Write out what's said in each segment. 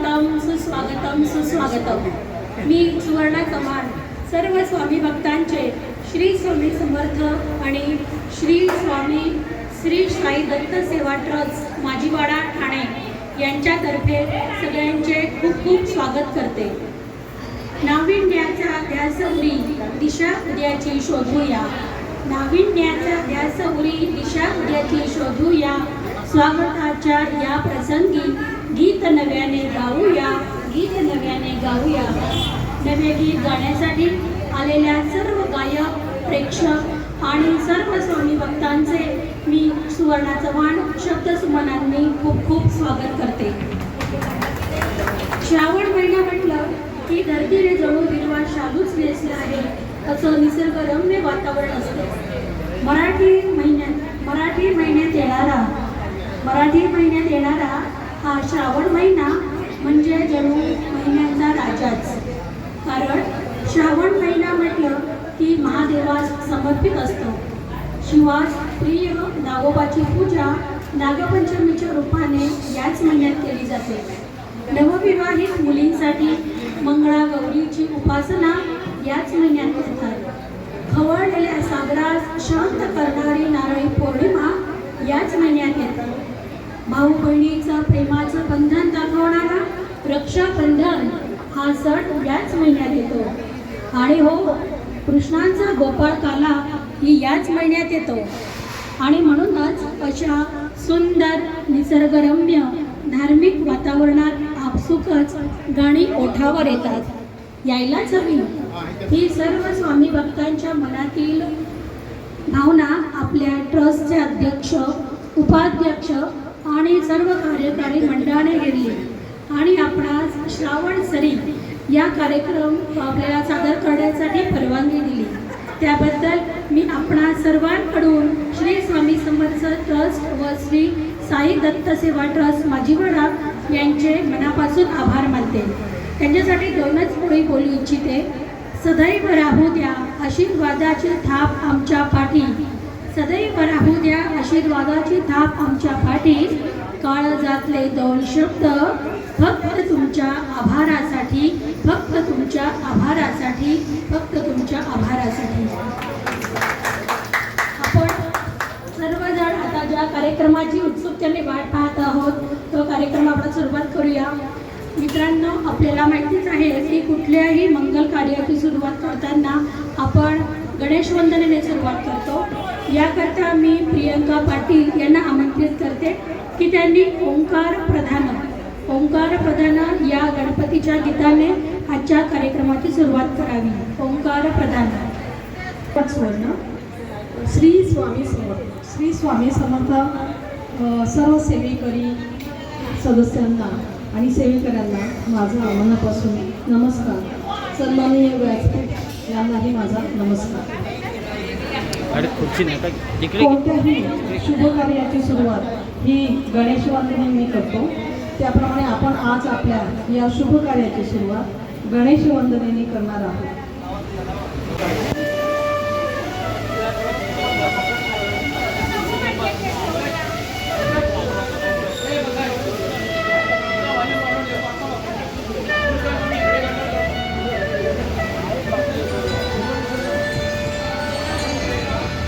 स्वागतम सुस्वागतम सुस्वागतम. मी सुवर्णा कमाल सर्व स्वामी भक्तांचे श्री स्वामी समर्थ आणि श्री साई दत्त सेवा ट्रस्ट माझीवाडा ठाणे यांच्यातर्फे सगळ्यांचे खूप खूप स्वागत करते. नाविन्याचा ध्यास उरी दिशा उद्याची शोधूया. नाविन्याचा ध्यास उरी दिशा उद्याची शोधूया. स्वागताच्या या प्रसंगी गीत नव्याने गाऊया. गीत नव्याने गाऊया. नवे गीत गाण्यासाठी आलेल्या सर्व गायक, प्रेक्षक आणि सर्व स्वामी भक्तांचे मी सुवर्णा चव्हाण शब्दसुमनांनी खूप खूप स्वागत करते. श्रावण महिना म्हटलं की धरतीने जणू हिरवा शालूच नेसला आहे असं निसर्गरम्य वातावरण असते. मराठी महिन्यात येणारा हा श्रावण महिना म्हणजे जणू महिन्यांचा राजाच. कारण श्रावण महिना म्हटलं की महादेवास समर्पित असतो. शिवास प्रिय नागोबाची पूजा नागपंचमीच्या रूपाने याच महिन्यात केली जाते. नवविवाहित मुलींसाठी मंगळागौरीची उपासना याच महिन्यात करतात. खवळलेल्या सागरास शांत करणारी नारळी पौर्णिमा याच महिन्यात येते. भाऊ बहिणीचं प्रेमाचं बंधन दाखवणारा रक्षाबंधन हा सण याच महिन्यात येतो. आणि हो, कृष्णांचा गोपाळ काला ही याच महिन्यात येतो. आणि म्हणूनच अशा सुंदर निसर्गरम्य धार्मिक वातावरणात आपसुकच गाणी ओठावर येतात. यायलाच हवी. ही सर्व स्वामी भक्तांच्या मनातील भावना आपल्या ट्रस्टचे अध्यक्ष, उपाध्यक्ष आणि सर्व कार्यकारी मंडळाने घेतली आणि आपणास श्रावण सरी या कार्यक्रम आपल्याला सादर करण्यासाठी परवानगी दिली. त्याबद्दल मी आपणा सर्वांकडून श्री स्वामी समर्थ ट्रस्ट व श्री साई दत्त सेवा ट्रस्ट माझीवाडा यांचे मनापासून आभार मानते. त्यांच्यासाठी दोनच ओळी बोलू इच्छिते. सदैव राहू द्या आशीर्वादाची थाप आमच्या पाठी. सदैव राहू द्या आशीर्वादाची थाप आमच्या पाठी. काळजातले दोन शब्द फक्त तुमच्या आभारासाठी, फक्त तुमच्या आभारासाठी, फक्त तुमच्या आभारासाठी. आपण सर्वजण आता ज्या कार्यक्रमाची उत्सुकतेने वाट पाहत आहोत तो कार्यक्रम आपण सुरुवात करूया. मित्रांनो, आपल्याला माहितीच आहे की कुठल्याही मंगल कार्याची सुरुवात करताना आपण गणेश वंदनेने सुरुवात करतो. याकरता मी प्रियंका पाटील यांना आमंत्रित करते की त्यांनी ओंकार प्रधान या गणपतीच्या गीताने आजच्या कार्यक्रमाची सुरुवात करावी. ओंकार प्रधान. श्री स्वामी समर्थ सर्व सेवेकरी सदस्यांना आणि सेवेकऱ्यांना माझा मनापासून नमस्कार. सन्माननीय व्यासपीठ यांनाही माझा नमस्कार. कोणत्याही शुभ कार्याची सुरुवात ही गणेश वंदनेने करतो. त्याप्रमाणे आपण आज आपल्या या शुभ कार्याची सुरुवात गणेश वंदनेने करणार आहोत.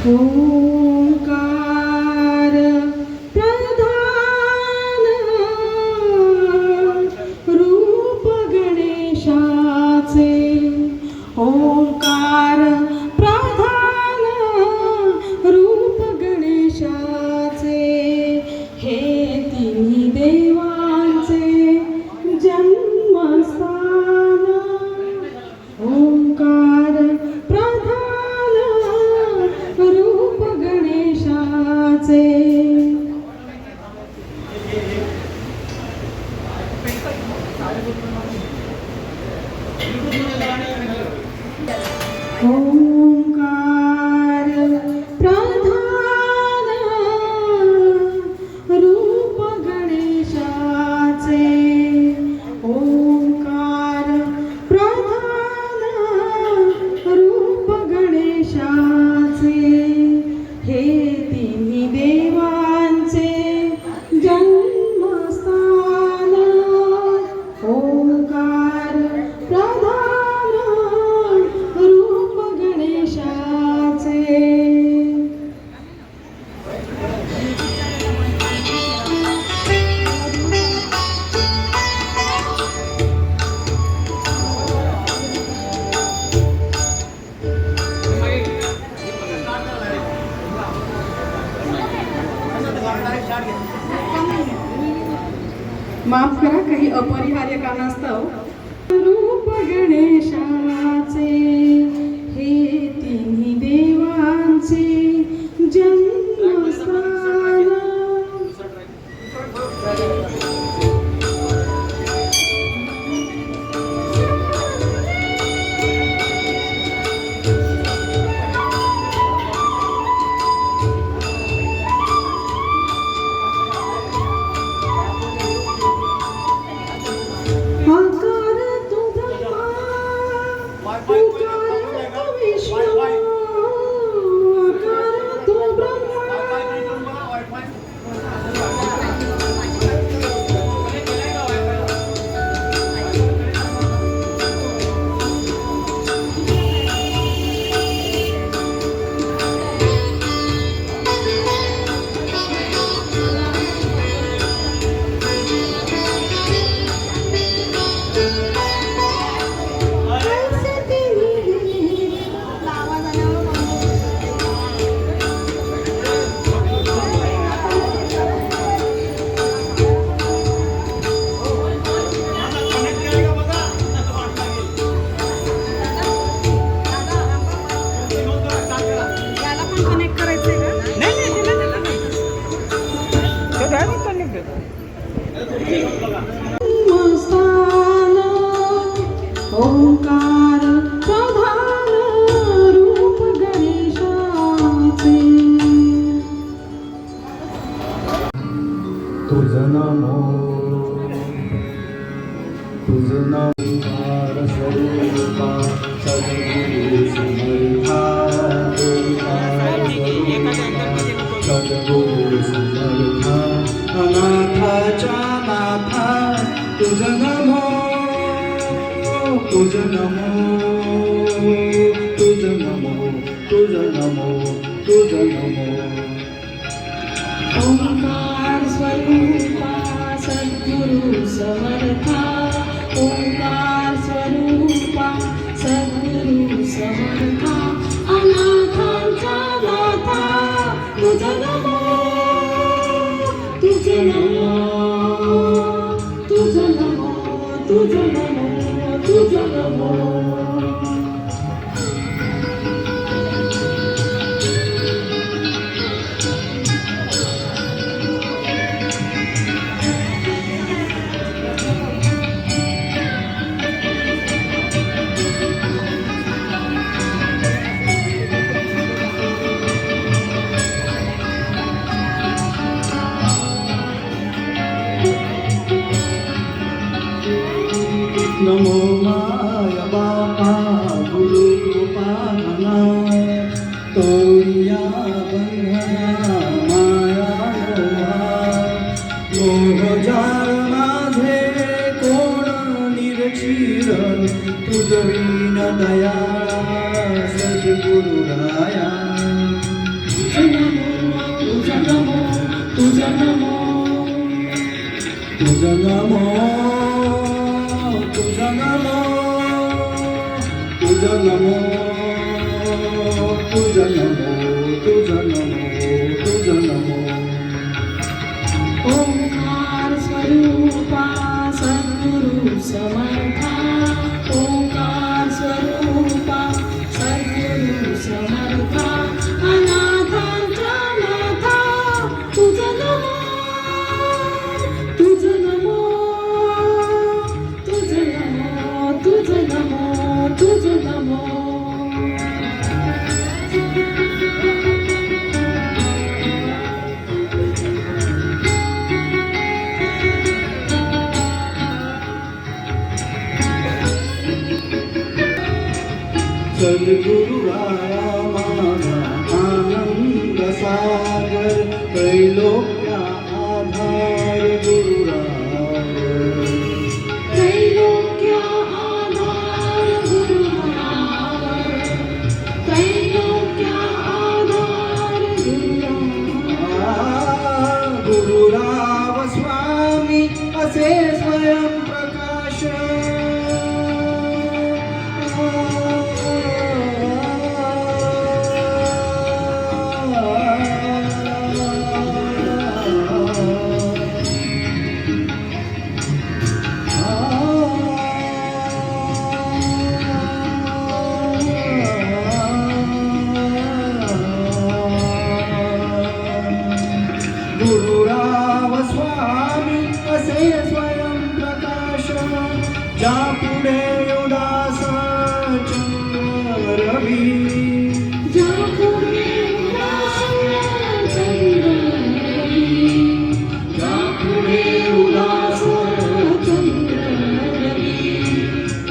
ओंकार प्रधान रूप गणेशाचे. ओंकार प्रधान रूप गणेशाचे. हे तिन्ही देवांचे जन्मस्थान. ओंकार प्रधान रूप गणेशा माफ करा, काही अपरिहार्य कारणास्तव रूप गणेशाचे हे तिन्ही देवांचे जन्मस्थान. आकार तू ब्रह्मा, उकार तू विष्णू, आकार तू ब्रह्मा. ओंकार प्रधान रूप गणेशाचे. तुझं नमो तुझं नमो स्वरूपा सद्गुरु समर्था. सद्गुरु समर्था अनाथाच्या नाथा. तुझं नमो तुझं नमो तुझं नमो तुझं नमो तुझं नमो. ओंकार स्वरूपा सद्गुरु समर्था. ओंकार स्वरूपा सद्गुरु समर्था अनाथांचा नाथा. तुझं नमो तुझं नमो तुझं नमो तुझं नमो तुझं नमो. नमो माय बापा गुरु कृपा घना. तोया बंधना माया मोह जाळ माझे कोण निरक्षीर. तुझ विन दयाळा सद्गुरु राया. तुझं नमो तुझं नमो तुझं नमो तुझं नमो तुझं नमो तुझं नमो तुझं नमो तुझं नमो. ओंकार स्वरूपा सद्गुरु समर्था. ओंकार स्वरूपा सद्गुरु समर्था अनाथांचा नाथा. तुझं नमो तुझं नमो तुझं नमो तुझं नमो तुझं नमो. सद्गुरु राया माझा आनंद सागर. त्रैलोक्या आधार गुरुराय. त्रैलोक्या आधार गुरुराय. त्रैलोक्या आधार गुरुराय. गुरुराव स्वामी असे स्वयंप्रकाश. तैसे स्वयं प्रकाश ज्यापुढे उदास चंद्र रवी ज्यापुढे उदास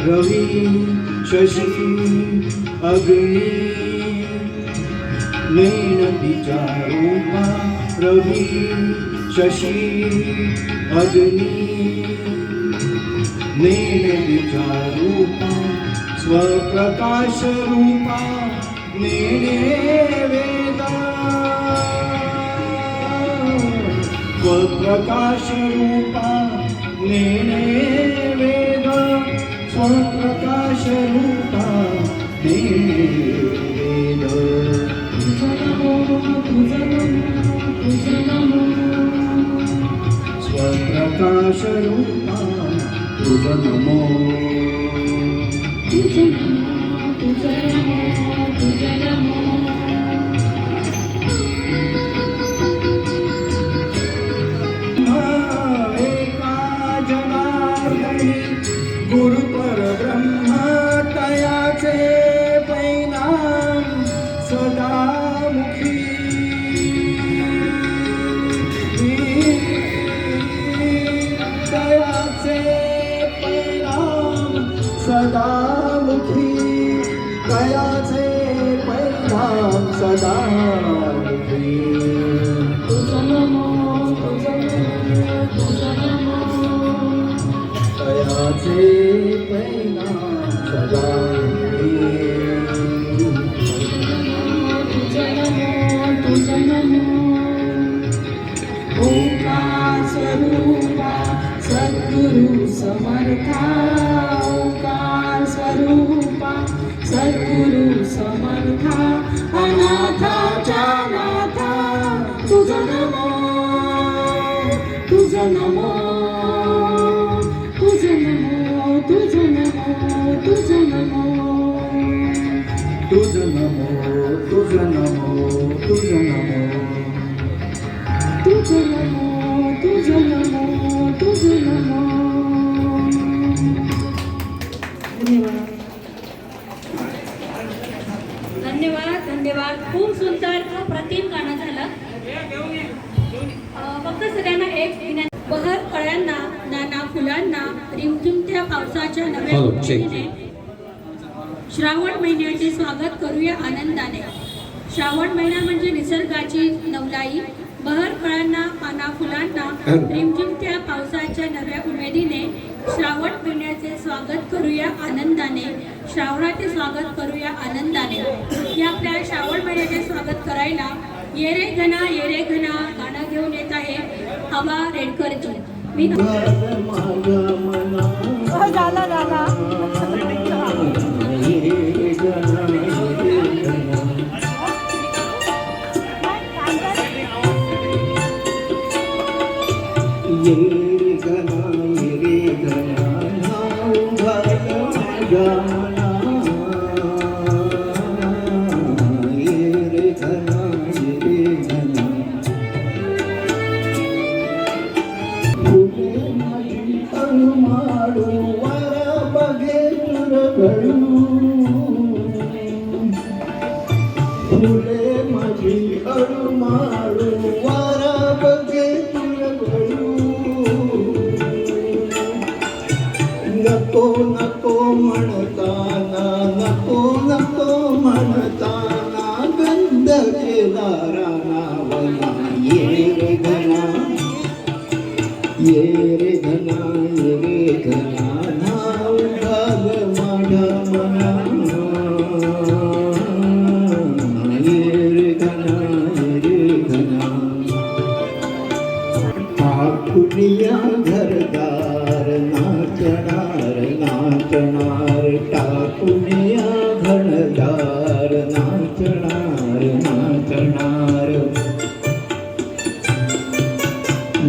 रवी शशी अग्नि नैन विचारूपा रवी शशी अग्नि नैन विचारूपा स्वप्रकाश रूपा नेने वेदा स्वप्रकाश रूपा नेने वेदा स्वप्रकाश रूपा नेने वेदा स्वप्रकाश रूपा तुझ नमो एका जनार्दनी गुरु परब्रह्म तयाचे परिणाम सदामुखी तयाचे परिणाम सदामुखी तयाचे परिणाम सदामुखी तयाचे परिणाम सदामुखी ओंकार स्वरूपा सद्गुरु समर्था ओंकार स्वरूपा सद्गुरु समर्था अनाथाच्या नाथा तुझ नमो तुझ नमो तुझ नमो तुझ नमो तुझ नमो तुझ नमो तुझ नमो तुझ नमो तुझ नमो तुझ नमो तुझ नमो धन्यवाद धन्यवाद खूप सुंदर अप्रतिम गाणं झालं. फक्त सगळ्यांना एक विनंती, बहर कळ्यांना नाना फुलांना रिमझिमत्या पावसाच्या नव्या उमेदीने श्रावण महिन्याचे स्वागत करूया आनंदाने. श्रावण महिना म्हणजे निसर्गाची नवलाई. बहर फळांना पाना फुलांना रिमझिमत्या पावसाच्या नव्या उमेदीने श्रावण महिन्याचे स्वागत करूया आनंदाने. श्रावणाचे स्वागत करूया आनंदाने. या आपल्या श्रावण महिन्याचे स्वागत करायला ये रे घना गाणं घेऊन येत आहे हवा रेडकरजी. मी ये रे घना नाव घाल माझ्या मना ये रे घना फुले माझी अरुमाडू वारा बघे तुरगळू फुले माझी अरुमाडू वारा बघे तुरगळू नको नको म्हणताना नको नको म्हणताना गंध केला रानावना ये रे घना ये रे घना नाव घाल माझ्या मना ये रे घना टाकुनिया घरदार नाचणार नाचणार टाकुनिया घरदार नाचणार नाचणार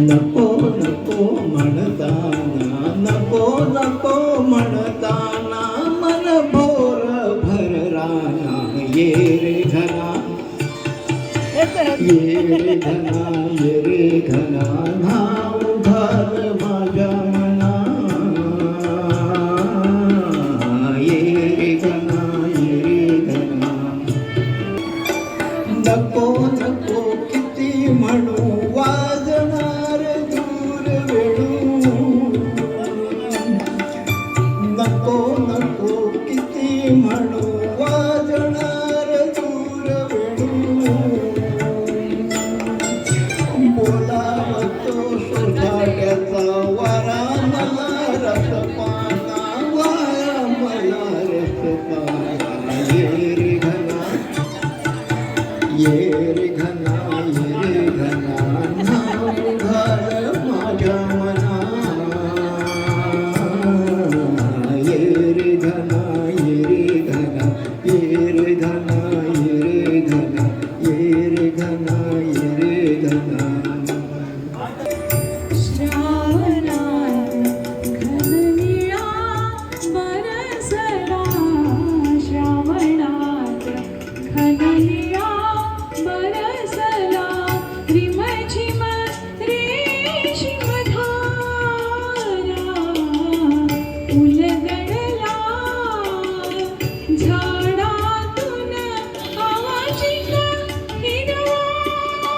नको नको म्हणताना नको नको म्हणताना मन भोर भर राना ये रे घना ये रे घना नाव घाल माझ्या नको नको किती म्हणू वाजणार दूर वेणू नको नको किती म्हणू वाजणार दूर वेणू बोलावतो सुधाड्याचा वारा मला रसपाना वारा मला रसपाना ये रे घना ये रे घना नाव घाल माझ्या मना ये रे घना ये रे घना ये रे घना ये रे घना ये रे घना ये रे घना श्रावणात घननिळा बरसला श्रावणात घननिळा बरसला रिमझिम रेशीम धारा उलगडला झाडातून आवाजिक हिरवा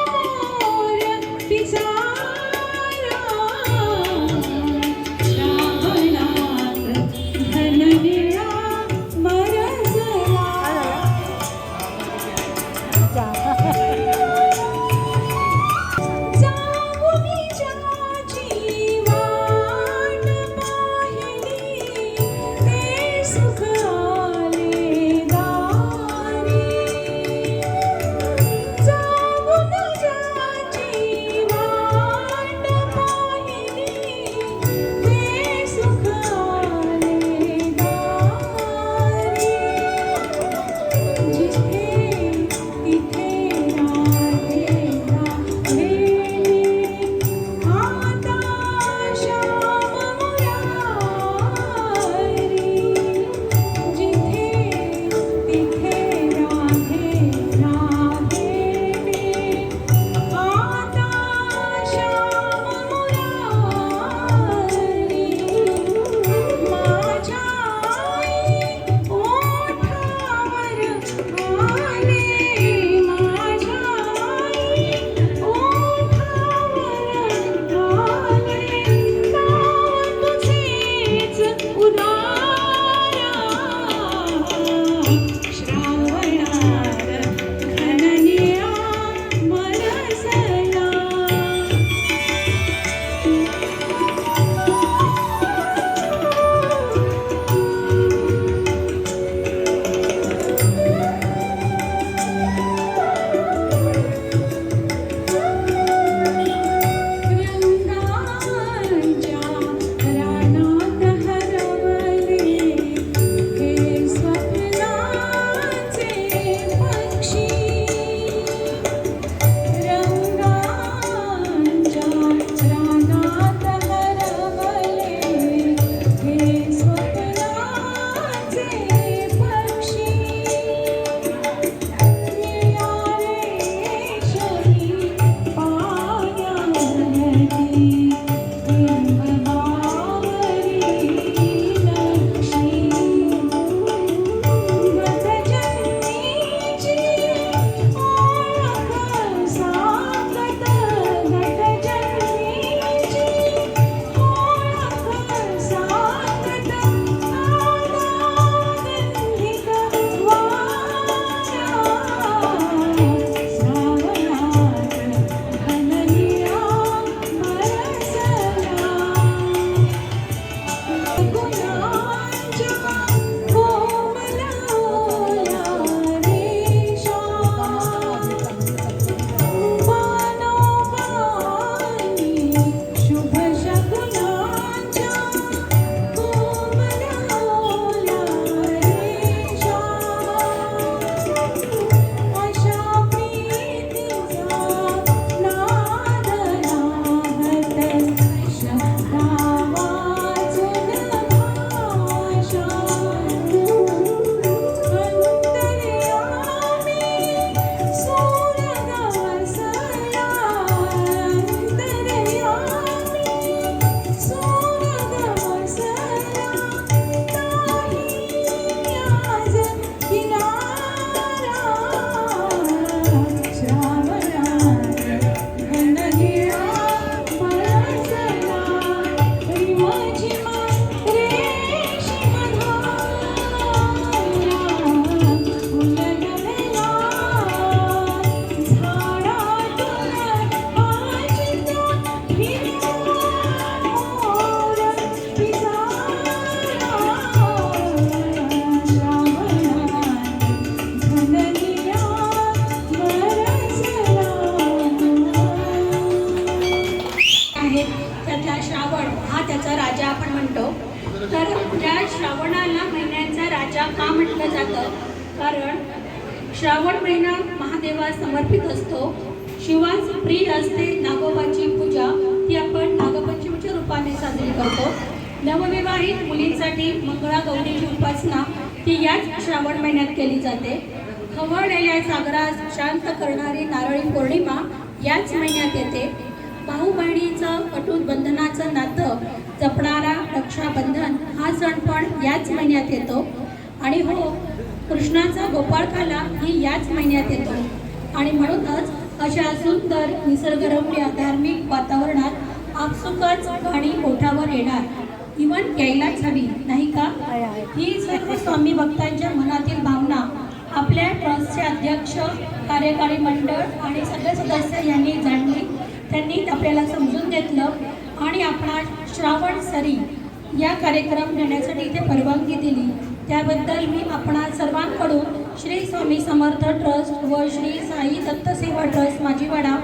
मोर पिसारा श्रावणात घननिळा बरसला जाऊनीच्या जीवान पाहिली ते सुख आले दारी जाऊनीच्या जीवान पाहिली ते सुख आले दारी जिथे तिथे कारण श्रावण महिना महादेवास समर्पित असतो. शिवास प्रिय असते नागोबाची पूजा, ती आपण नागपंचमीच्या रूपाने साजरी करतो. नवविवाहित मुलींसाठी मंगळागौरीची उपासना ती याच श्रावण महिन्यात केली जाते. खवळलेल्या सागरास शांत करणारी नारळी पौर्णिमा याच महिन्यात येते. भाऊ बहिणीचं अटूट बंधनाचं नातं जपणारा रक्षाबंधन हा सण पण याच महिन्यात येतो. आणि हो, कृष्णाचा गोपाळकाला ही याच महिन्यात येतो. आणि म्हणूनच अशा सुंदर निसर्गरम्य धार्मिक वातावरणात आपसुकच गाणी ओठावर येणार, इव्हन यायलाच हवी नाही का? ही सर्व स्वामी भक्तांच्या मनातील भावना आपल्या ट्रस्टचे अध्यक्ष, कार्यकारी मंडळ आणि सगळे सदस्य यांनी जाणली. त्यांनी आपल्याला समजून घेतलं आणि आपणा श्रावण सरी या कार्यक्रम घेण्यासाठी इथे परवानगी दिली. त्याबद्दल मी आपणा सर्वांकडून श्री स्वामी समर्थ ट्रस्ट व श्री साई दत्तसेवा ट्रस्ट माजीवाडा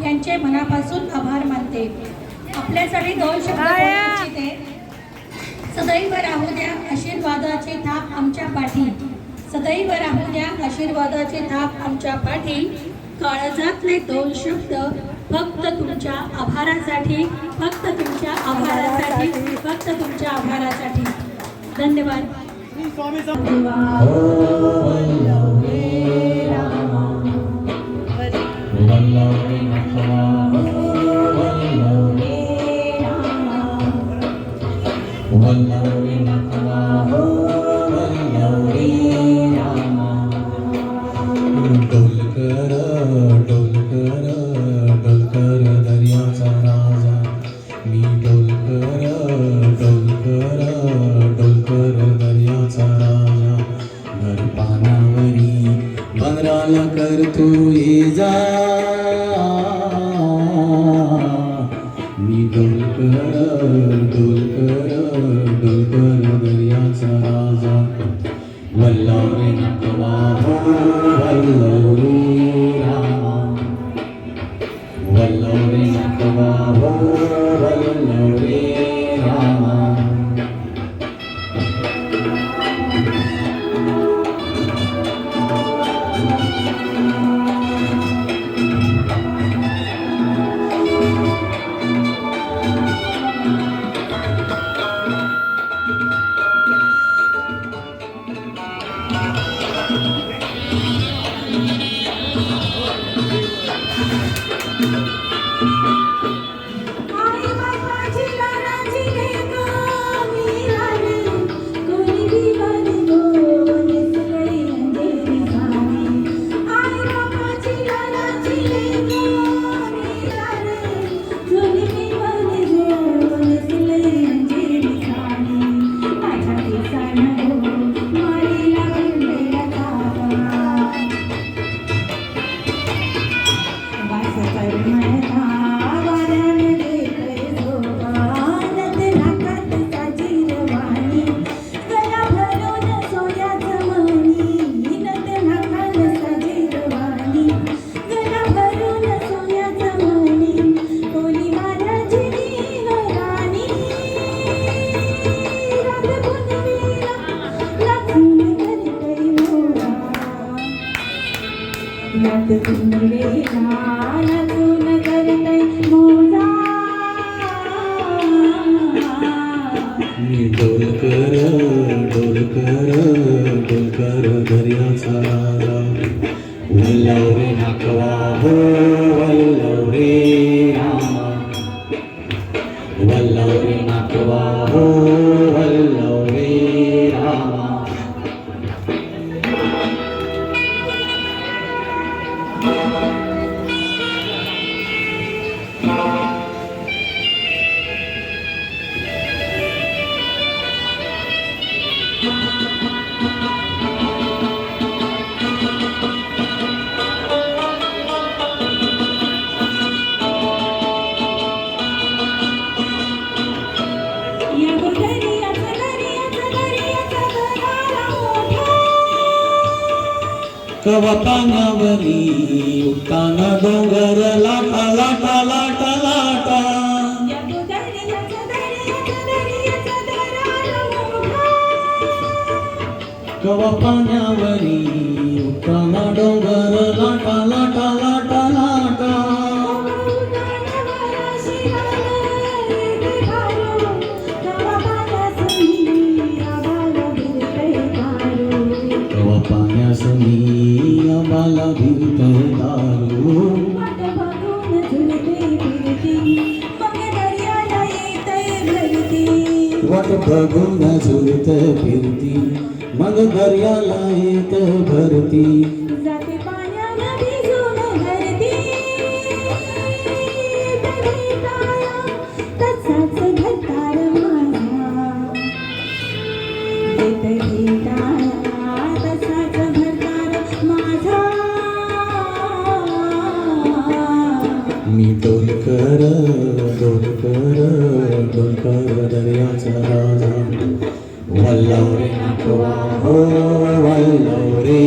यांचे मनापासून आभार मानते. आपल्यासाठी 2 शब्द बोलू इच्छिते. सदैव राहू द्या आशीर्वादाची थाप आमच्या पाठी, सदैव राहू द्या आशीर्वादाची थाप आमच्या पाठी. काळजातले 2 शब्द फक्त तुमच्या आभारासाठी, फक्त तुमच्या आभारासाठी, फक्त तुमच्या आभारासाठी. धन्यवाद. डोलकर दर्याचा राजा मी, डोलकर दर्याचा राजा. घर पानावरी बंदराला करतो ये जा, मी डोलकर दर्याचा राजा. वल्लव रे नकवा हो वल्लव रे रामा, वल्लव रे नकवा हो वल्लव रे रामा. डोलकर दर्याचा राजा. वल्लव रे नाकवा हो वल्लव रे रामा, वल्लव रे नाकवा हो वल्लव रे रामा. कवा पाण्यावरी उठताना डोंगर लाटा लाटा लाटा लाटा, कवा पाण्यावरी लाटाना डोंगर लाटा लाटा लाटा लाटा कवा पाण्यास मी आम्हाला भिरतय दारू वाट बघून झुलत फिरती मग दर्याला येत भरती जाते पाण्याला भिजून घरती तसाच घरदार माझा देत घेताळा तसाच घरदार माझा मी डोलकर डोलकर डोलकर दर्याचा राजा वल्लव रे नाकवा हो वल्लव रे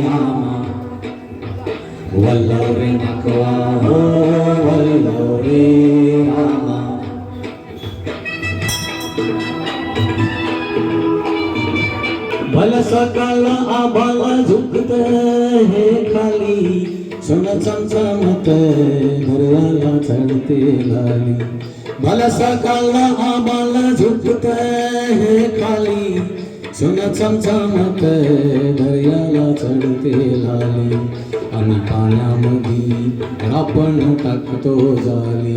मामा वल्लव रे नाकवा हो वल्लव रे मामा भल सकाळ आभाळ झुकत हे खाली सोन चमचमत दर्याला चढते लाली भल सकाळ आभाळ झुकत हे खाली सोन चमचमत दर्याला चढते लाली आणि पाण्यामध्ये आपण टाकतो जाली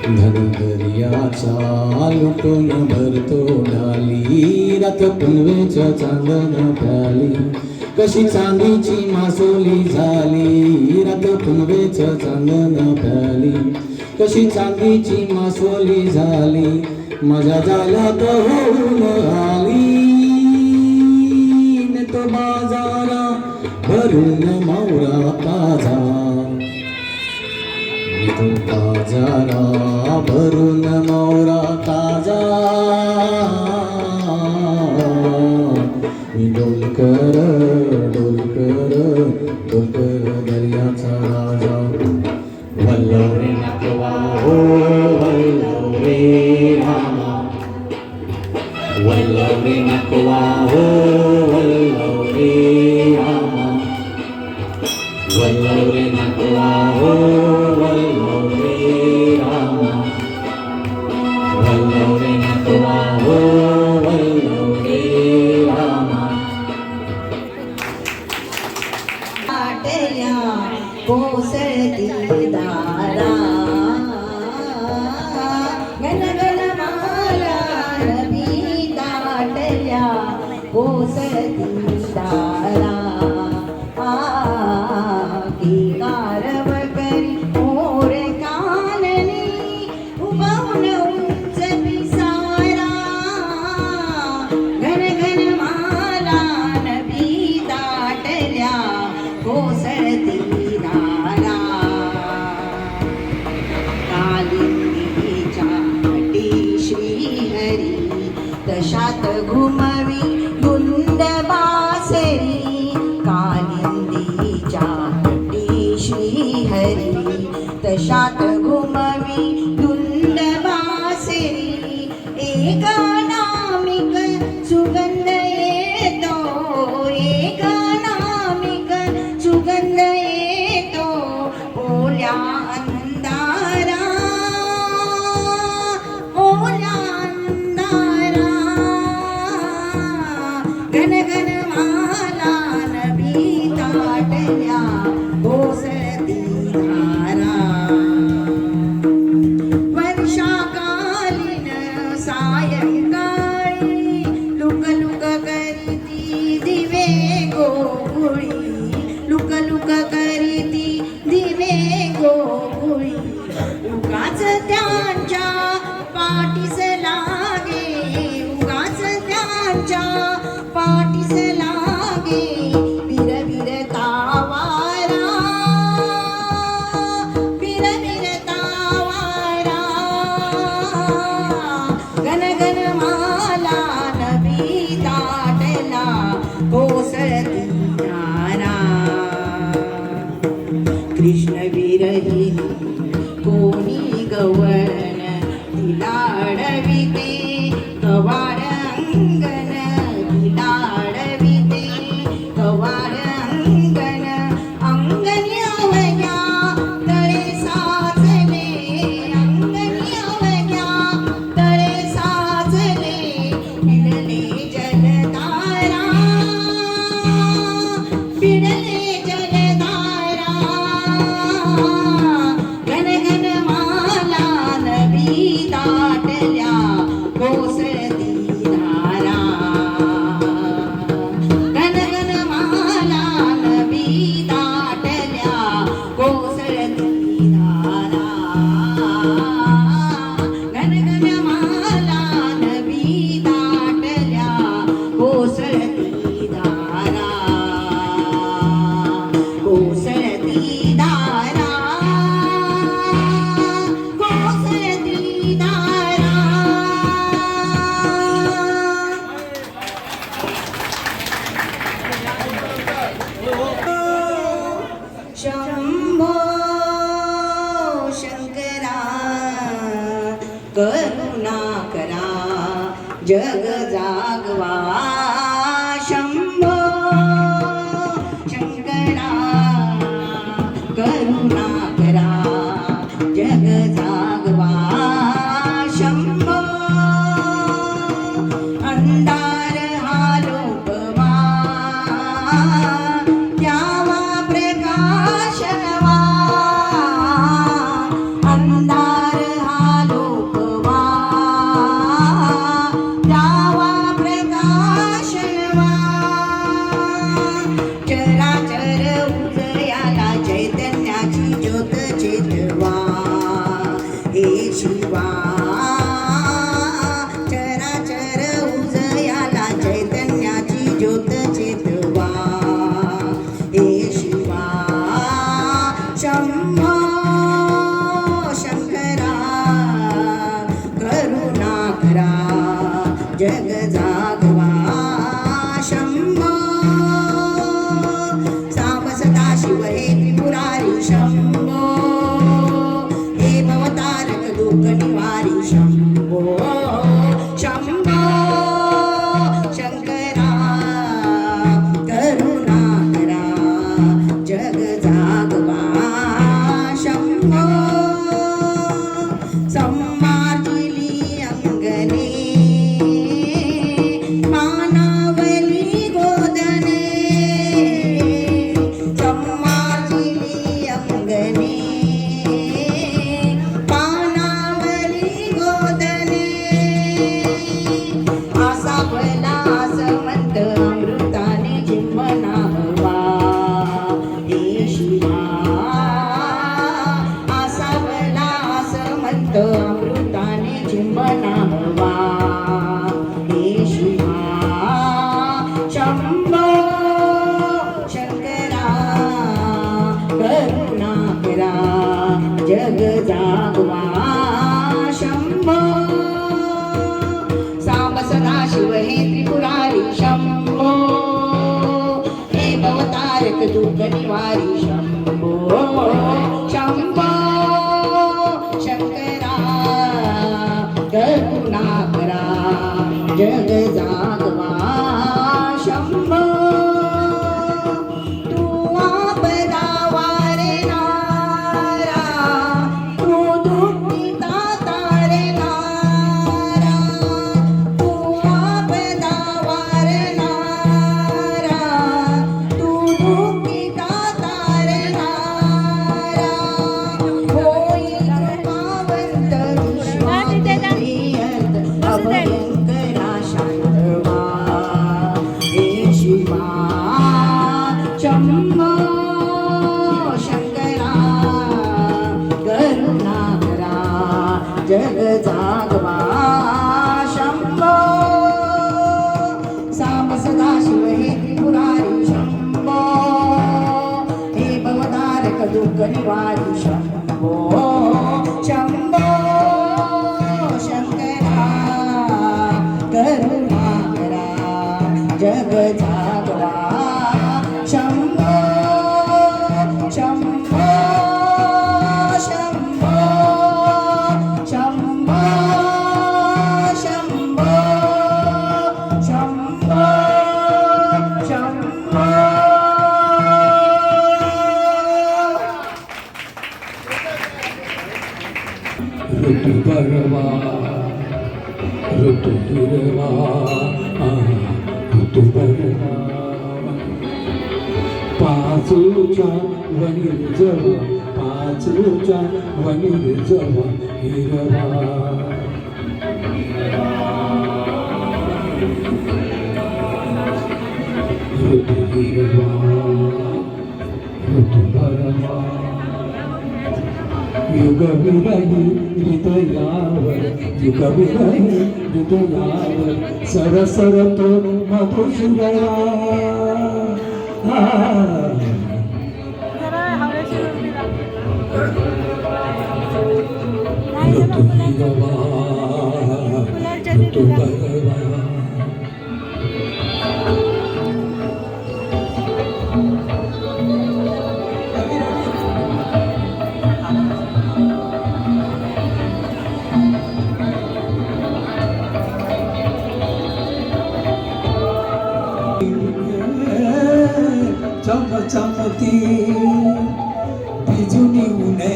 धन दर्याचा लुटून भरतो डाली रात पुनवेच्या चांदण प्याली कशी चांदीची मासोली झाली रात पुनवेच्या चांदण प्याली कशी चांदीची मासोली झाली मजा झाला तर होऊन आली न तो बाजारा भरून मावरा ताजा तो बाजारा भरून मोरा ताजा मी डोलकर डोलकर डोलकर दर्याचा राजा वल्लव रे नाकवा हो वल्लव रे मामा वल्लव रे नाकवा हो वल्लव रे मामा वल्लव रे नाकवा हो वल्लव रे रामा वल्लव रे नाकवा हो वल्लव रे रामा आटल्या कोसळती दारा गण गण माला नभी दाटल्या कोसळती दारा की कारव करी मोर काननी उभवून उंच पिसारा घन घन माला नभी दाटल्या कोसळती दारा कालिंदीच्या अटी श्रीहरी तशात घुमवी गुंड बासरी कालिंदीच्या अटी श्रीहरी तशात घुमवी धुंड बासरी एक नामिक सुगंध येतो एक नामिक सुगंध येतो ओल्या अंधारा ओल्या अंधारा घन घन माला नभी ताटल्या कोसळती धारा वर्षाकालीन सायंकाळी लुक लुक करीती दिवे गोकुळी लुक लुक करीती दिवे गोकुळी उगाच त्यांच्या पाठीस लागे उगाच त्यांच्या पाठीस लागे बिर बिर तावारा बिर बिर तावारा घन घन माला नभी ताटला कोसळती धारा कृष्ण विरहिनी कोणी गवळण तिला अडविते कवाड अंगण तिला करुणा करा जग जागवा शंभो शंकरा करुणा करा जग जागवा शंभो अंधार हालोपवा द्यावा प्रकाशवा अंधार हालोपवा द्यावा प्रकाशवा चराचर उदयाला चैतन्याची ज्योत चेतवा हे शिवा चराचर उदयाला चैतन्याची ज्योत चेतवा हे शिवा शंभो शंकरा करुणा करा जग जागवा शंभो साम सदा शिव हे त्रिपुरारी शंभो हे भवतारक दुःख निवारी शंभो शंभो शंकरा करुणा करा जग जागवा शंभो संमार्जिली अंगणे मानावली गोदने संमार्जिली अंगणे पानावली गोदने आसा फला समंत अमृताने जिंवना हवा हे शिवा आसा फला समंत अमृताने जिंवना हवा हे शिवा शंभो शंकरा करुणा करा जग जागवा शंभो साम सदा शिव हे त्रिपुरारी शंभो हे भवतारक दुःख निवारी शंभो शंभो शंकरा करुणा करा जग जागवा शंभो तू आपदा वारणारा तू दुःखिता तारणारा तू आपदा वारणारा तू दुःखिता तारणारा होईल कृपावंत विश्वामियत अभयंकरा शांतवा हे शिवा शंभो शंकरा करुणा करा जग जागवा शंभो साम सदा शिव हे त्रिपुरारी शंभो हे भवतारक दुःख निवारी शंभो शंभो शंकरा करुणा करा जग जागवा शंभो शंभो शंभो शंभो शंभो शंभो शंभो ऋतु बरवा ऋतु दुर्वा ऋतु बरवा पाचूच्या वनीर जवा पाचूच्या वनीर जवा हिरवा ऋतु हिरवा ऋतु बरवा युग विरही हृदयावर युग विरही हृदयावर सरसर तो मधुसुरवा ऋतु हिरवा ऋतु बरवा चमचमती बिजुली उणे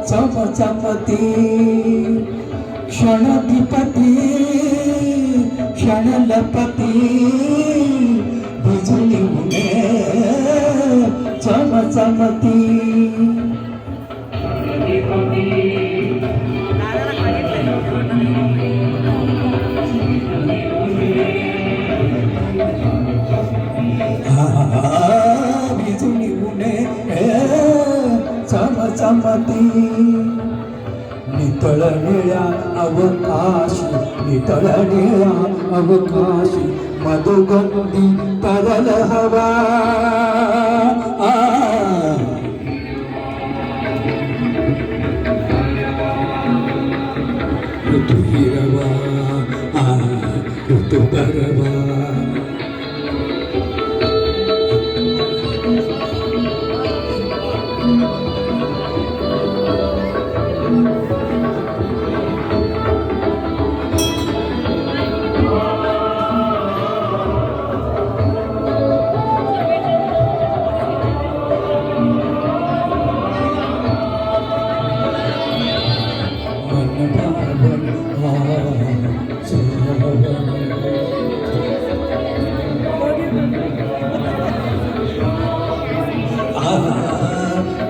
चमचमती क्षणधिपती क्षणलपती बिजुली उणे चमचमती बिजुली उणे चमचमती नितळ निळ्या अवकाशी नितळ निळ्या अवकाशी मधुगंधी तरल हवा ऋतू हिरवा ऋतू बरवा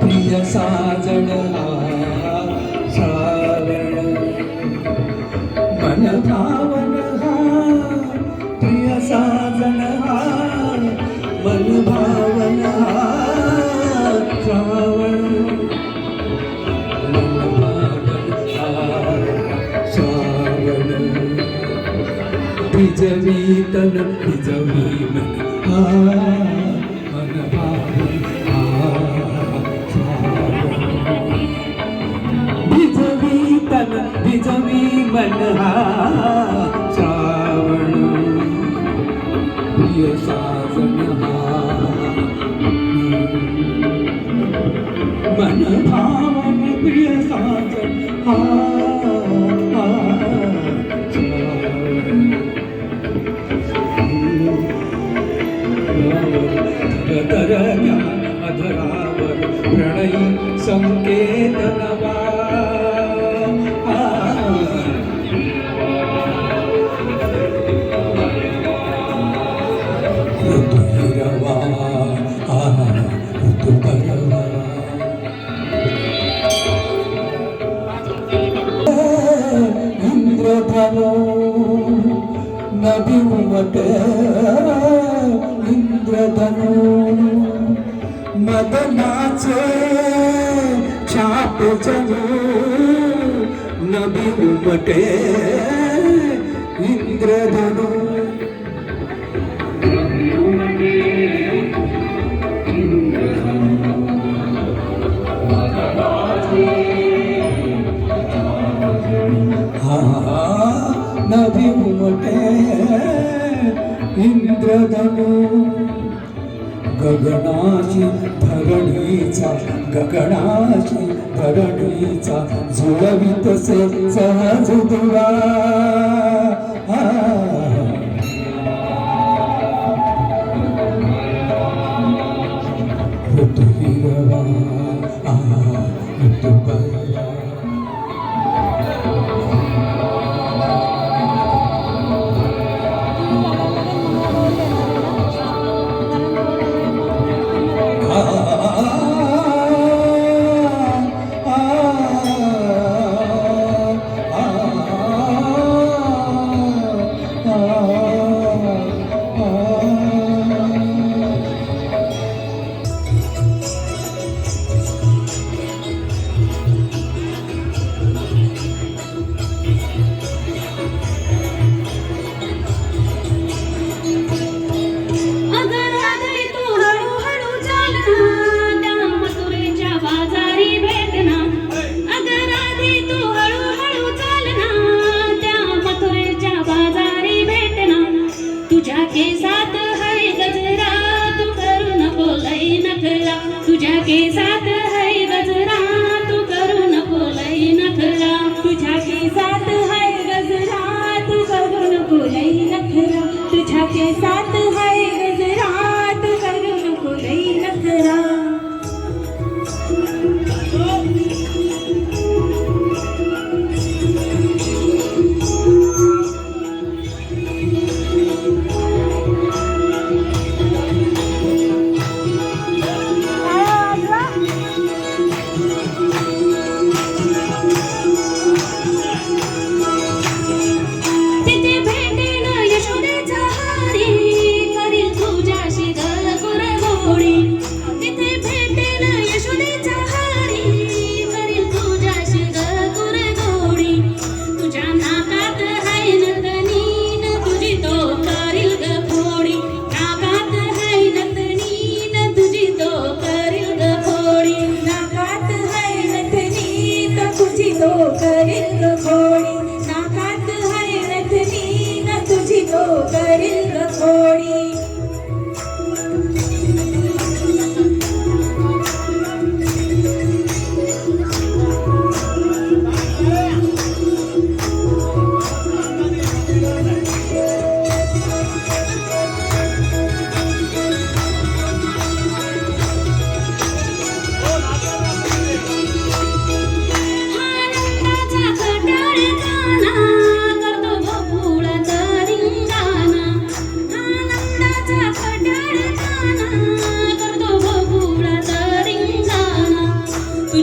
प्रिय साजन श्रावण मन भावन प्रिय साजन मन भावन श्रावण मन भावन श्रावण भिजवी तन भिजवी मन मन भावन भिजवी तन भिजवी मन श्रावण प्रिय साजन मन भावन प्रिय साजन तरग्या अधरावर प्रणयी संकेत नवा ऋतू हिरवा ऋतू बरवा इंद्रधनु नभी उमटे इंद्रधनु मदनाचे छाप जणू नभी उमटे इंद्रधनु नभी उमटे इंद्रधनु गगनाची धरणीचा जुळवितसे सहज दुवा ऋतू हिरवा ऋतू बरवा के साथ है गजरात करूँ कोई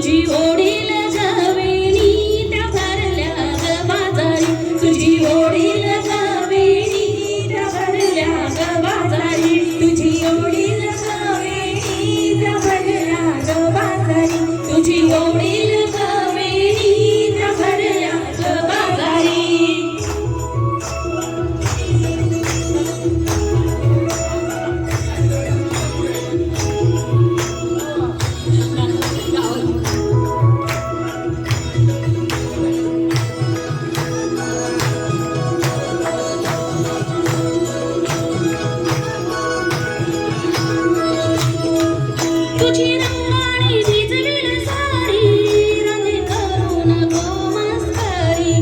तुझी ओढील गवेणी त्या भरल्या ग बाजारी तुझी ओढील गवेणी त्या भरल्या ग बाजारी तुझी ओढील गवेणी त्या भरल्या ग बाजारी तुझी ओढील गवेणी त्या भरल्या ग बाजारी तुझी रंगाने भिजलेल साडी राधे करू नको मस्करी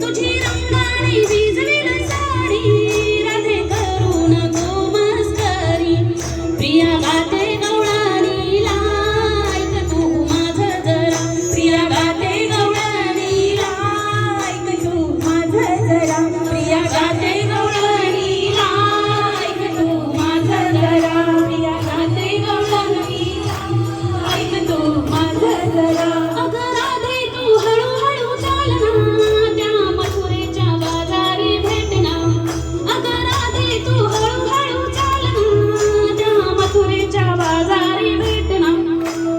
तुझी रंगाने भिजलेल साडी राधे करू नको मस्करी प्रिया गाते गवळणीला ऐक तू माझं जरा प्रिया गाते गवळणीला ऐक तू माझं जरा प्रिया गाते गवळणीला ऐक तू माझं जरा प्रिया गाते गवळणीला ऐक तू माझं जरा अगं राधे तू हळूहळू चाल ना त्या मथुरेच्या बाजारी भेट ना अगं राधे तू हळूहळू चाल ना त्या मथुरेच्या बाजारी भेट ना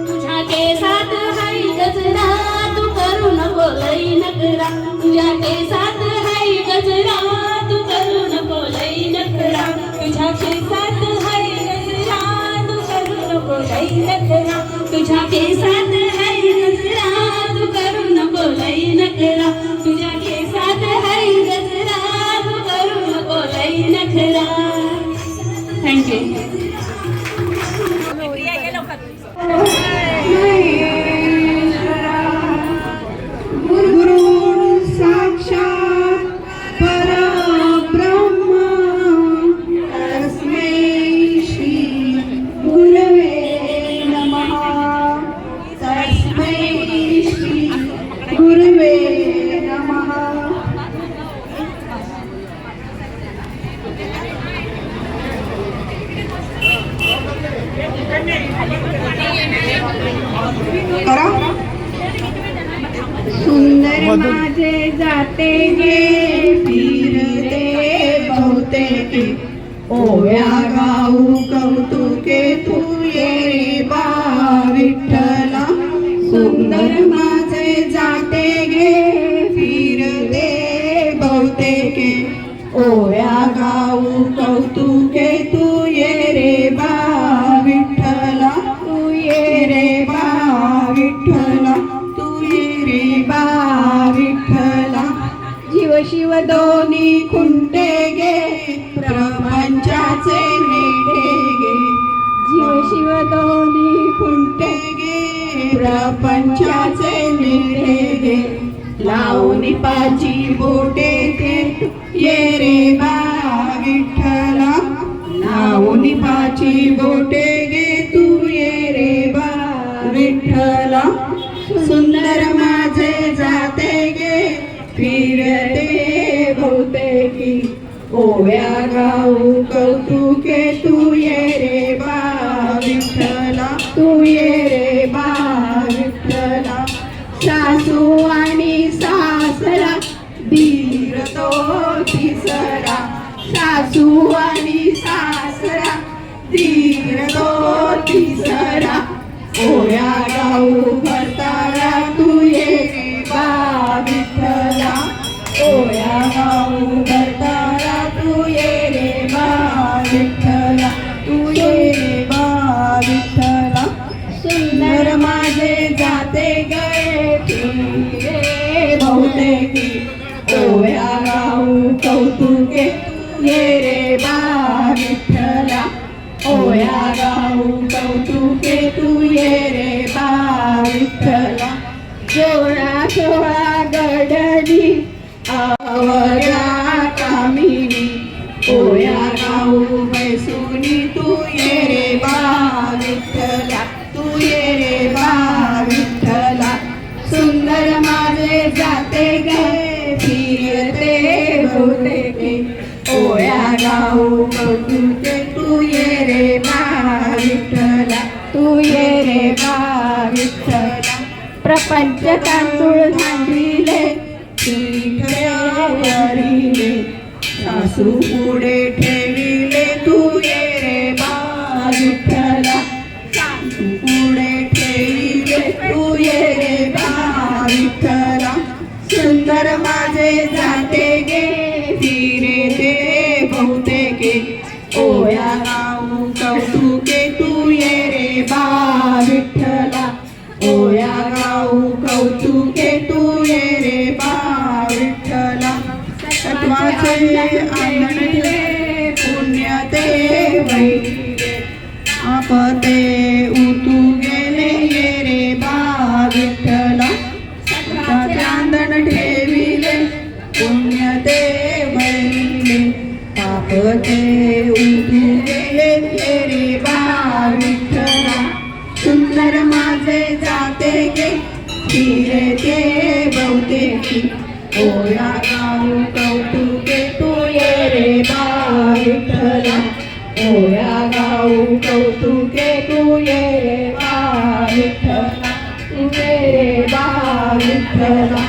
तुझ्या केसात हाय गजरा तू करू नको लई नकरा तुझ्या केसात हाय गजरा तू करू नको लई नकरा तुझ्या केसात हाय गजरा तू करू नको लई नकरा तुझ्या केसात हाय गजरा तू करू नको लई नकरा तुझ्या केसात हाय गजरा तू करू नको लई नकरा थँक्यू गुरु साक्षात परब्रह्म तस्मै श्री गुरवे नमः तस्मै श्री गुरवे नमः सुंदर माझे जाते गे फिरते बहुतेके ओव्या गाऊ कौतुके तू ये बा विठ्ठला सुंदर माझे जाते गे फिरते बहुतेके ओव्या गाऊ कौतुके तू ये रे बा विठ्ठला तू ये रे बा विठ्ठला तू ये रे बा विठ्ठला जीव शिव दोन्ही खुंटे गे प्रपंचाचे नेटे गे जीव शिव दोन्ही खुंटे गे प्रपंचाचे नेटे गे लावणी पाची बोटे ते ये रे बा विठ्ठला लावणी पाची बोटे गे तू ये रे बा विठ्ठला सुंदर माझे जाते गे फिरते बहुतेकी ओव्या गाऊ कौतुके तू ये रे बा विठ्ठला तू ये रे बा विठ्ठला सासू आणि सासरा धीर तो तिसरा सासू आणि सासरा धीर तो तिसरा ओया गाऊ भरताळा तू ये रे बा विठ्ठला ओया गाऊ भरताळा तू ये रे बा विठ्ठला तू ये रे बा विठ्ठला सुंदर माझे जाते गए फिरे बहुतेकी ओया गाऊ कौतुके ये रे बा विठ्ठला ओया गाऊ कौतुके तू ये रे बा विठ्ठला जोडा सोळा गडली आवया कामिनी ओया गाऊ बैसुनी तू ये रे बा विठ्ठला तू ये रे बा विठ्ठला सुंदर माझे जाते गे फिरते बहुतेके ओया गाऊ कौतुके तू ये रे बा विठ्ठला तू ये रे बा विठ्ठला प्रपंच तांदूळ सांडिले पीठ वरिले सासू पुढे ठेविले तू ये रे बा विठ्ठला सासू पुढे ठेविले तू ये रे बा विठ्ठला सुंदर माझे जाते गे फिरे ते बहुतेके ओया गाऊ कौतुके तू ये रे बा विठ्ठला ओया गाऊ कौतुके तू ये रे बा विठ्ठला तत्वाचे आणले पुण्य ते वैले आपते उतू गेले ये रे बा विठ्ठला चांदण ठेविले पुण्य ते वैले पापते उतू गेले ये रे बा विठ्ठला सुंदर माझे जाते गे फिरे ते बहुतेकी ओया गाऊ कौतुके तू ये रे बा विठ्ठला ओया गाऊ कौतुके तू ये रे बा विठ्ठला तू ये रे बा विठ्ठला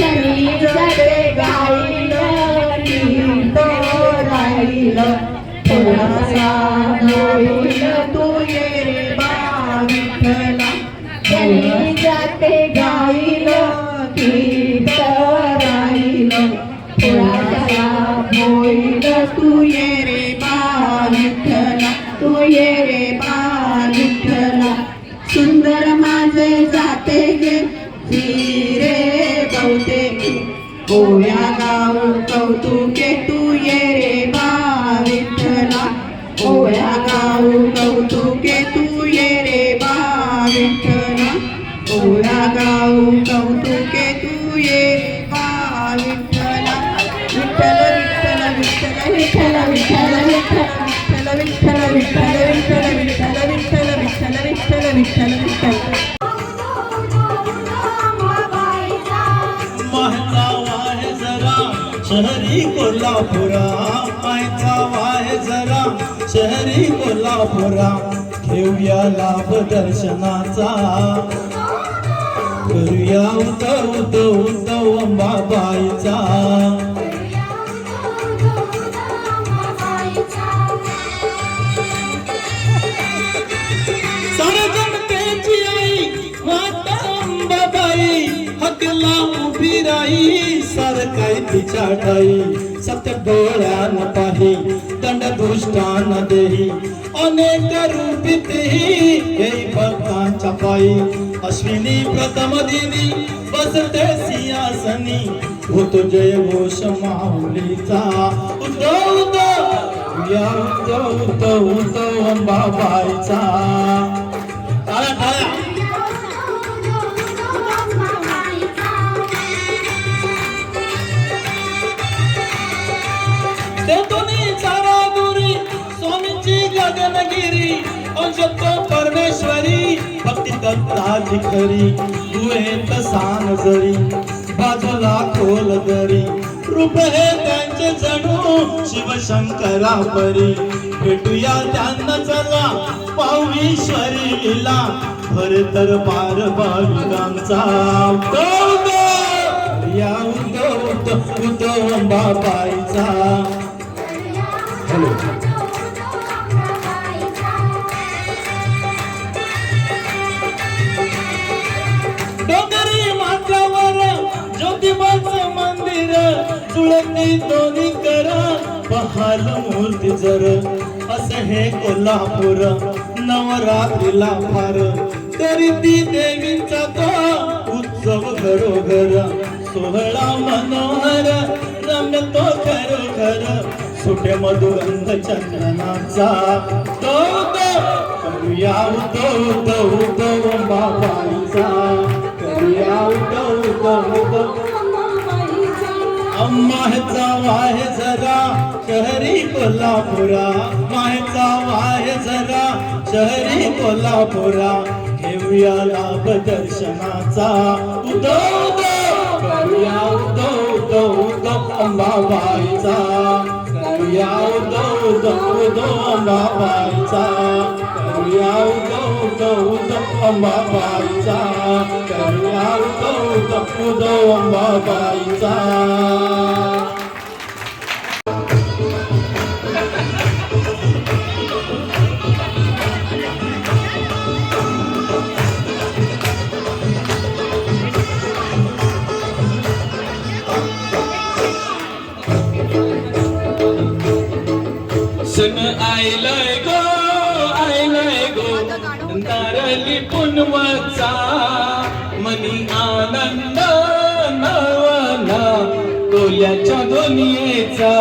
चली जाते गाईलं कीर्त राहिलं थोडासा होईल तू ये रे बा विठ्ठला चली जाते गाईलं कीर्त राहिलं थोडासा होईल तू ये रे बा विठ्ठला तू ये रे बा विठ्ठला सुंदर माझे जाते गे फिरे बहुतेके ओया गाऊ कौतुके तू ये रे बा विठ्ठला ओया गाऊ कौतुके तू ये रे बा विठ्ठला ओया गाऊ कौतुके तू ये रे बा विठ्ठला विठ्ठल विठ्ठल विठ्ठल विठ्ठल विठ्ठल विठ्ठल विठ्ठल विठ्ठल विठ्ठल विठ्ठल विठ्ठल विठ्ठल विठ्ठल विठ्ठल विठ्ठल मायचा वाहे जरा शहरी कोल्हापुरा मायचा वाहे जरा शहरी कोल्हापुरा घेऊया लाभ दर्शनाचा करूया उतव अंबाबाईचा सारे जनतेची आई माता अंबाबाई हकला उभी राही सारखाय तिच्या ठाई सत्य डोळ्यान पाही दंड दुष्टान देही अनेक रूपितही येई भक्तांच्या पायी अश्विनी प्रथम दिनी बसते सिंहासनी होतो जय घोष माऊलीचा उद्धव या उद्धव अंबाबाईचा टाळ्या टाळ्या देतोनी चारा दुरी स्वामीची गगनगिरी अंशतो परमेश्वरी भक्ती दत्ताची खरी दुहेत सांग जरी बाजूला खोल दरी रूप हे त्यांचे जणू शिवशंकरा परी भेटूया त्यांना चला पाहूईश्वरी लीला भर दरबार भाविकांचा या उद्धव अंबाबाईचा हॅलो डोंगरी माथ्यावर ज्योतिबाचं मंदिर जुळती दोन्ही कर बहाल मूर्ती जर असं हे कोल्हापूर नवरात्रीला फार तरी ती देवीचा तो उत्सव घरोघर सोहळा मनोहर रम्य तो खरोखर सुटे मधुगंध चंदनाचा तो करूया उद्धव अंबाबाईचा करूया उद्धव माहेचा वाहे जरा शहरी कोल्हापुरा माहेचा वाहे जरा शहरी कोल्हापुरा घेऊया लाभ दर्शनाचा उद्धव करूया उद्धव अंबाबाईचा करूया उद्धव अंबाबाईचा करूया उद्धव अंबाबाईचा करुणा तपतो अंबाबाईचा सण आयलाय गो नारळी पुनवचा मनी आनंद नवना कोल्याच्या दुनियेचा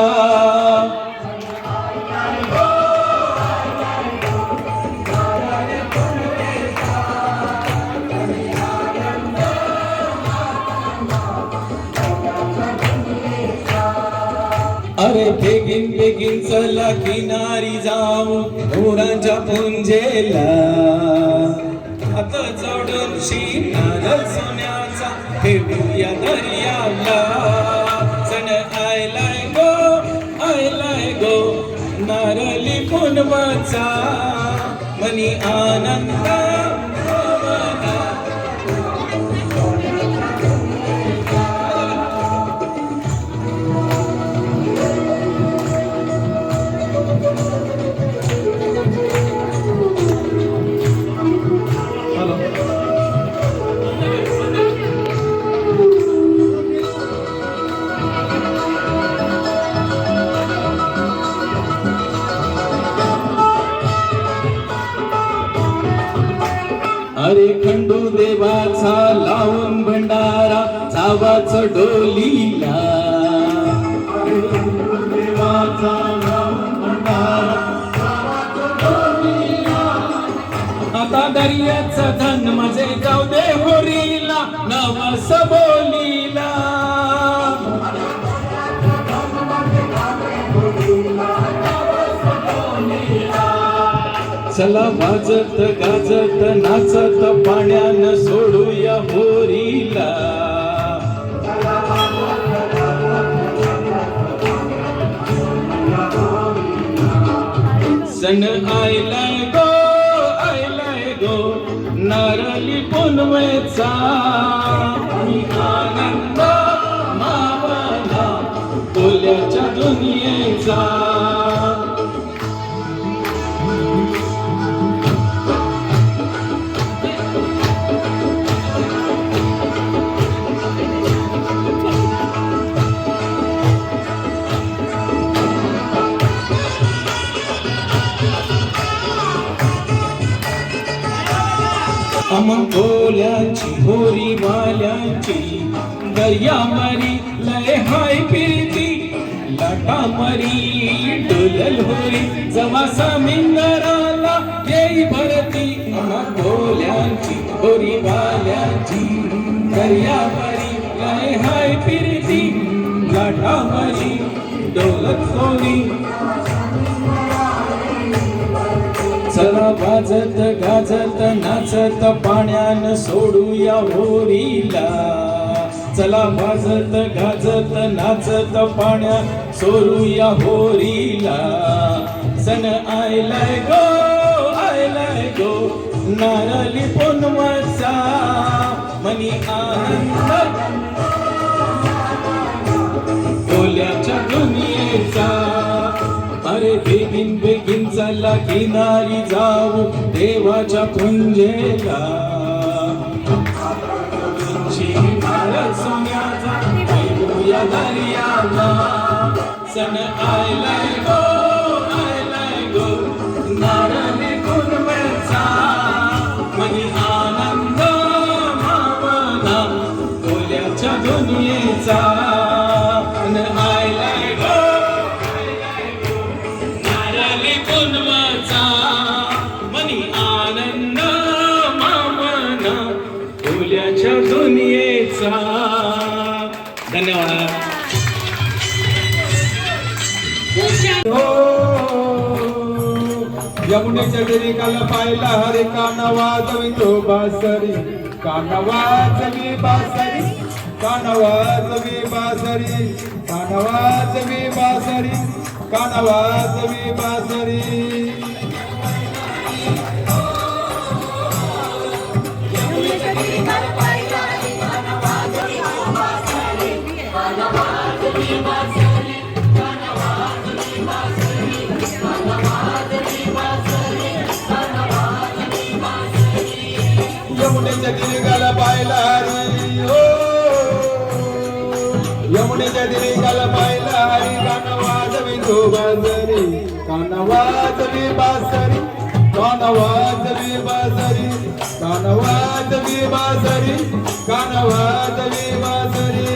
अरे बेगीन बेगीन चला किनारी जाऊ मोरांच्या पुंजेला हात जोडून शिनार सोन्याचा फेडूया दर्याला सण आयलाय गो नारळी पुनवचा मनी आनंद अरे खंडू देवाचा लावून भंडारा जावाच डोलीला अरे खंडू देवाचा लावून भंडारा जावाच डोलीला आता दर्याचं धन माझे जाऊ दे होरीला नवस बोलीला चला वाजत गाजत नाचत पाण्यानं सोडूया होरीला सण आयलाय गो नारळी पुनवेचा आनंद मावला कोल्याच्या दुनियेचा कोल्याची होरी वाल्याची दर्यामरी लय हाय फिरती लाटामरी डोलल होरी जवा समिंदराला येई भरती कोल्याची होरी वाल्याची दर्यामरी लय हाय फिरती लाटामरी डोलत होरी चला वाजत गाजत नाचत पाण्यानं सोडूया होरीला चला वाजत गाजत नाचत पाण्यात सोडूया होरीला सण आयलाय गो नारळी पुनवचा मनी आनंद कोल्याच्या दुनियेचा अरे बेगीन बेगीन चला किनारी जाऊ देवाच्या पुंजेला सोन्याचा फेडूया दर्याला सण आयलाय गो नारळी पुनवेचा मनी आनंद मावला कोल्याच्या दुनियेचा सण आयलाय गो पुनवाचा मनी आनंद मावला कोल्याच्या दुनियेचा धन्यवाद यमुनेच्या गिरिकाला पाहिला हरे काना वाजवी तो बासरी काना वाजवी बासरी काना वाजवी बासरी काना वाजवी बासरी काना वाजवी बासरी यमुनेच्या तिरिकाला पाहिला हरी हो यमुनेच्या तिरिकाला पाहिला हरी कान वाजवी तो बासरी कान वाजवी बासरी कान वाजवी बासरी कान वाजवी बासरी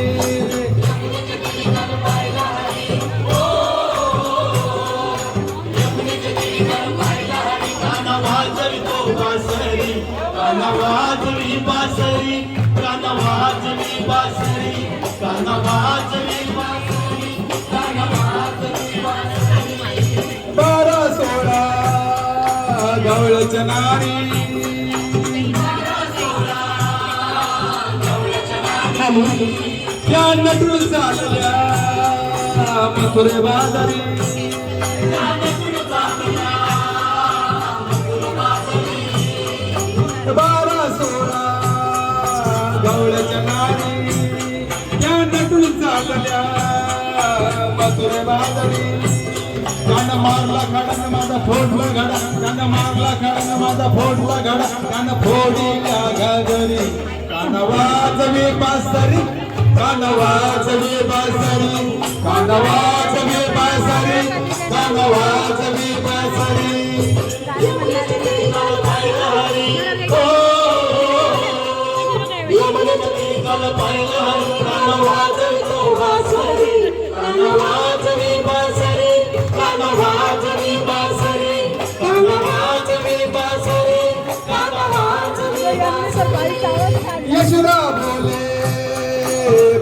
कान वाजवी बासरी कानवाजवी बासरी कानवाजवी बासरी कानवाजवी बासरी कानवाजवी बासरी 12-16 गवळच्या नारी त्या नटून चालल्या मथुरे बाजारी बारा सोळा गवळच्या नारी त्या नटून चालल्या मथुरे बाजारी कान मारला खडान माझा फोडला घडा कान मारला खडान माझा फोडला घडा कान फोडीला घागरी कान वाजवी बासरी कान वाजवी बासरी कान वाजवी बासरी कान वाजवी बासरी यशोदा बोले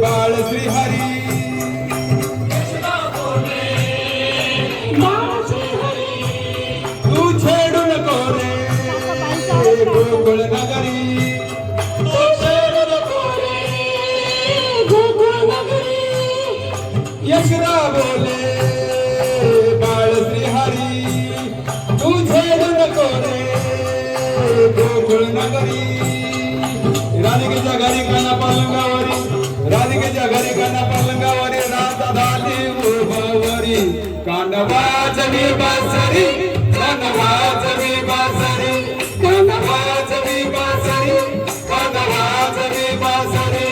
बाळ श्री हरी तू छेडू नको रे गोकुळ नगरी यशोदा बोले बाळ श्री हरी तू छेडू नको रे गोकुळ नगरी राधिकेच्या घरी काना पलंगावरी राधिकेच्या घरी काना पलंगावरी राधा झाली उभावरी कांडवाजवी बासरी कांडवाजवी बासरी कांडवाजवी बासरी कांडवाजवी बासरी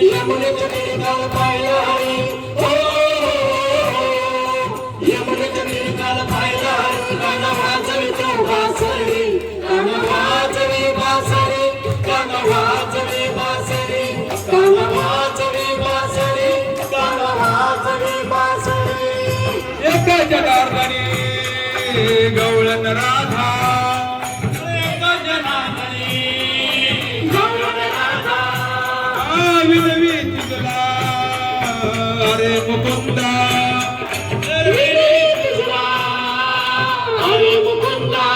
यमुनेच्या तीराला पाहिला हरी हो यमुनेच्या तीराला पाहिला हरी कांडवाजवी तो बासरी कांडवाजवी बासरी कानवाजवी बासरी कानवाजवी बासरी कानवाजवी बासरी एक जनार्दनी गवळण राधा एक जनार्दनी गवळण राधा विनवी तुझला अरे मुकुंदा तुझला अरे मुकुंदा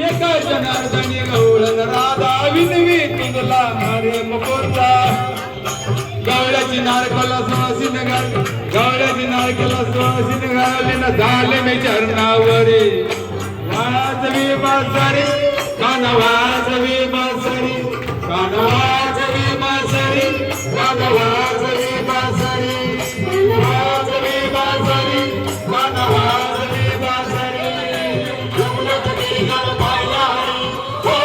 एक जनार्दनी गवळण राधा विनवी तुझला हरे मुकुंदा गवळ्याची नारकला सुवासिन घाल गवळ्याची नारकला सुवासिन घालीन झाले मी चरणावरी वाजवी बासरी कान वाजवी बासरी कान वाजवी बासरी कान वाजवी बासरी वाजवी बासरी कान वाजवी बासरी यमुनेच्या तीराला पाहिला हरी हो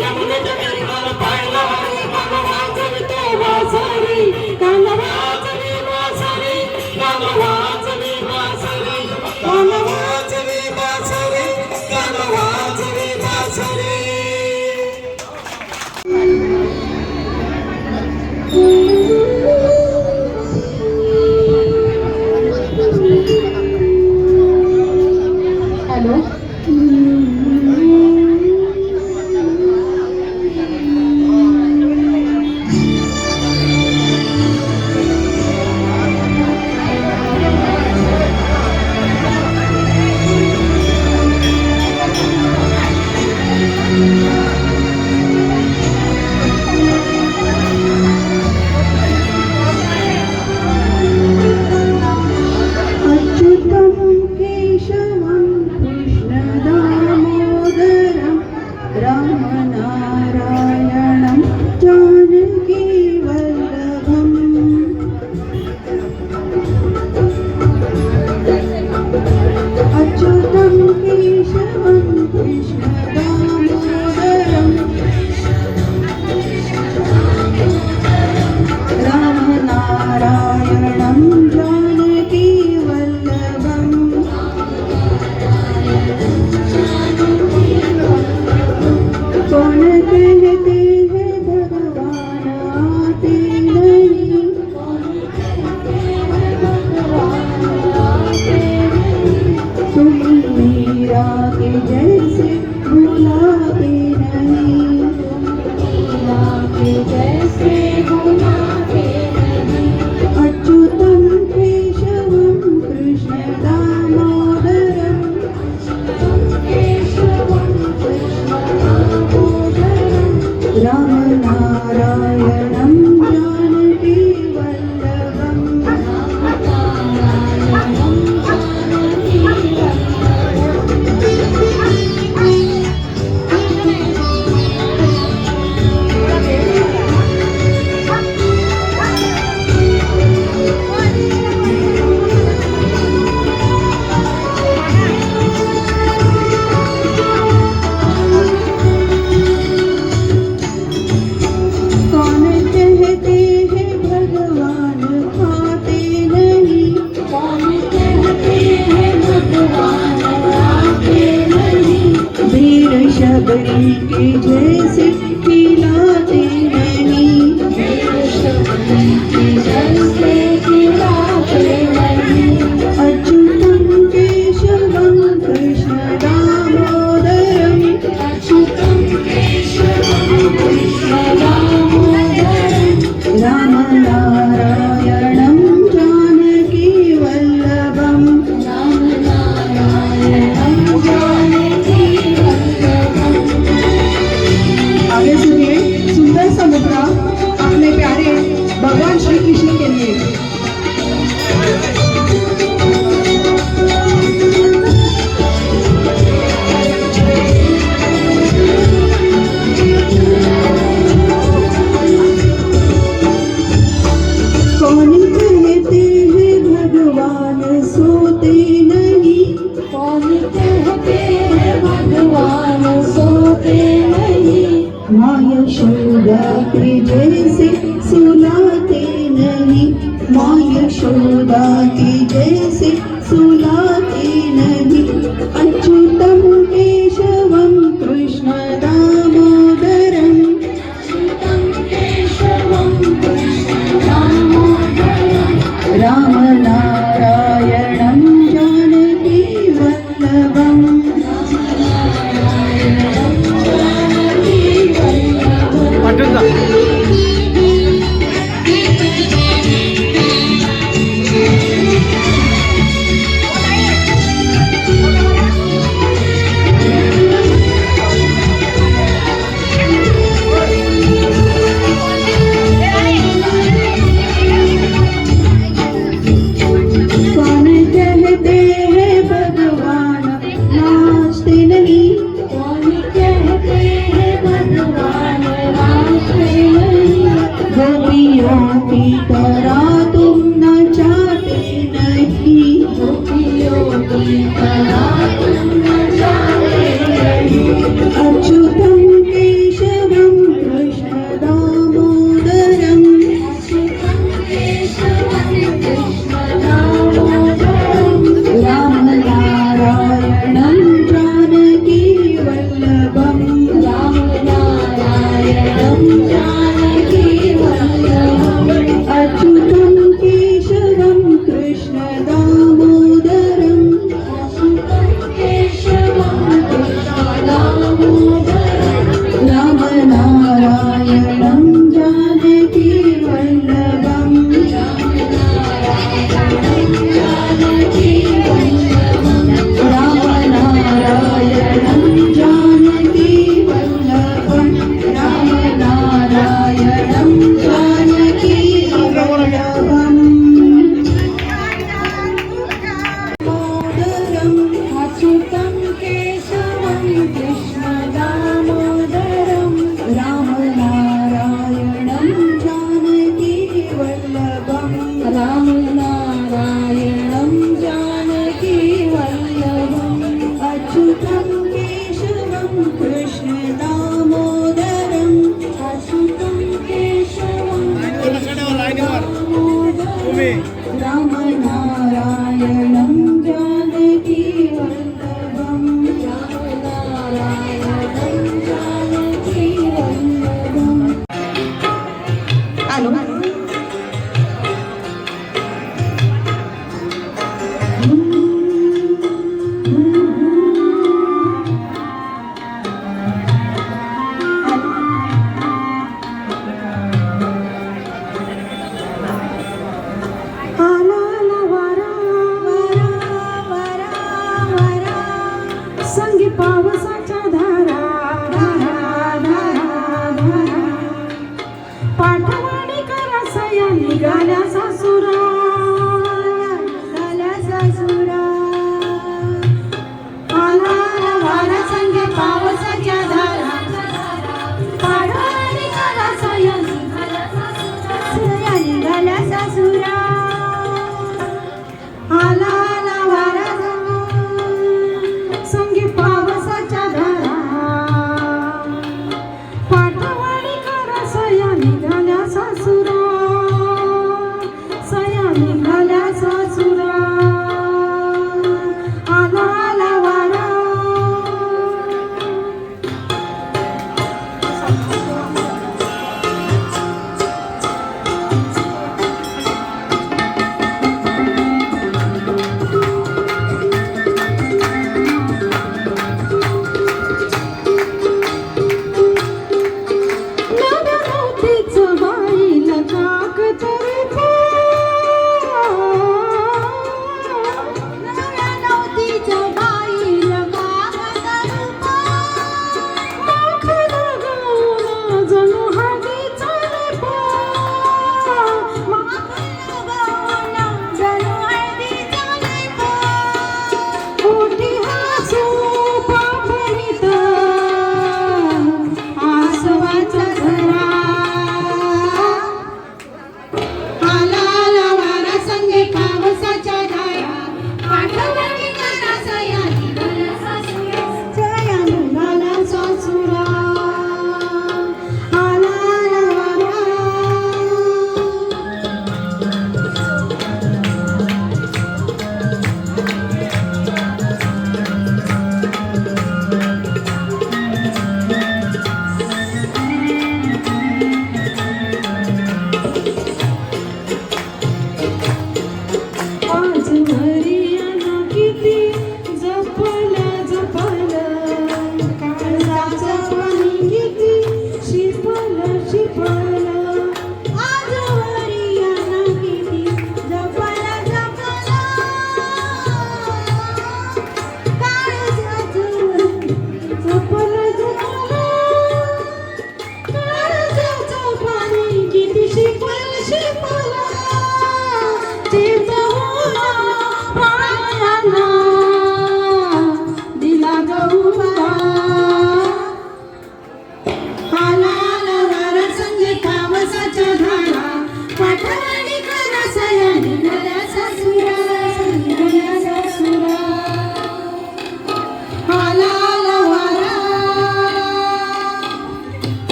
यमुनेच्या तीराला पाहिला हरी कान वाजवी तो बासरी कान वाजवी बासरी कान वाजवी बासरी कान वाजवी बासरी कान वाजवी बासरी हॅलो अच्युतं केशवं कृष्णदामोदरं रामनारायणं जानकीवल्लभम् अच्युतं केशवं कृष्णदामोदरं के जैसे भुलाते नहीं अच्युतं केशवं कृष्ण दामोदरं रामनारायणं जानकी वल्लभम् कौन कहते हैं भगवान खाते नहीं भीड़ शबरी के जैसे खिलाते नहीं अच्युतं केशवं कृष्ण दामोदरं रामनारायणं जानकी वल्लभम्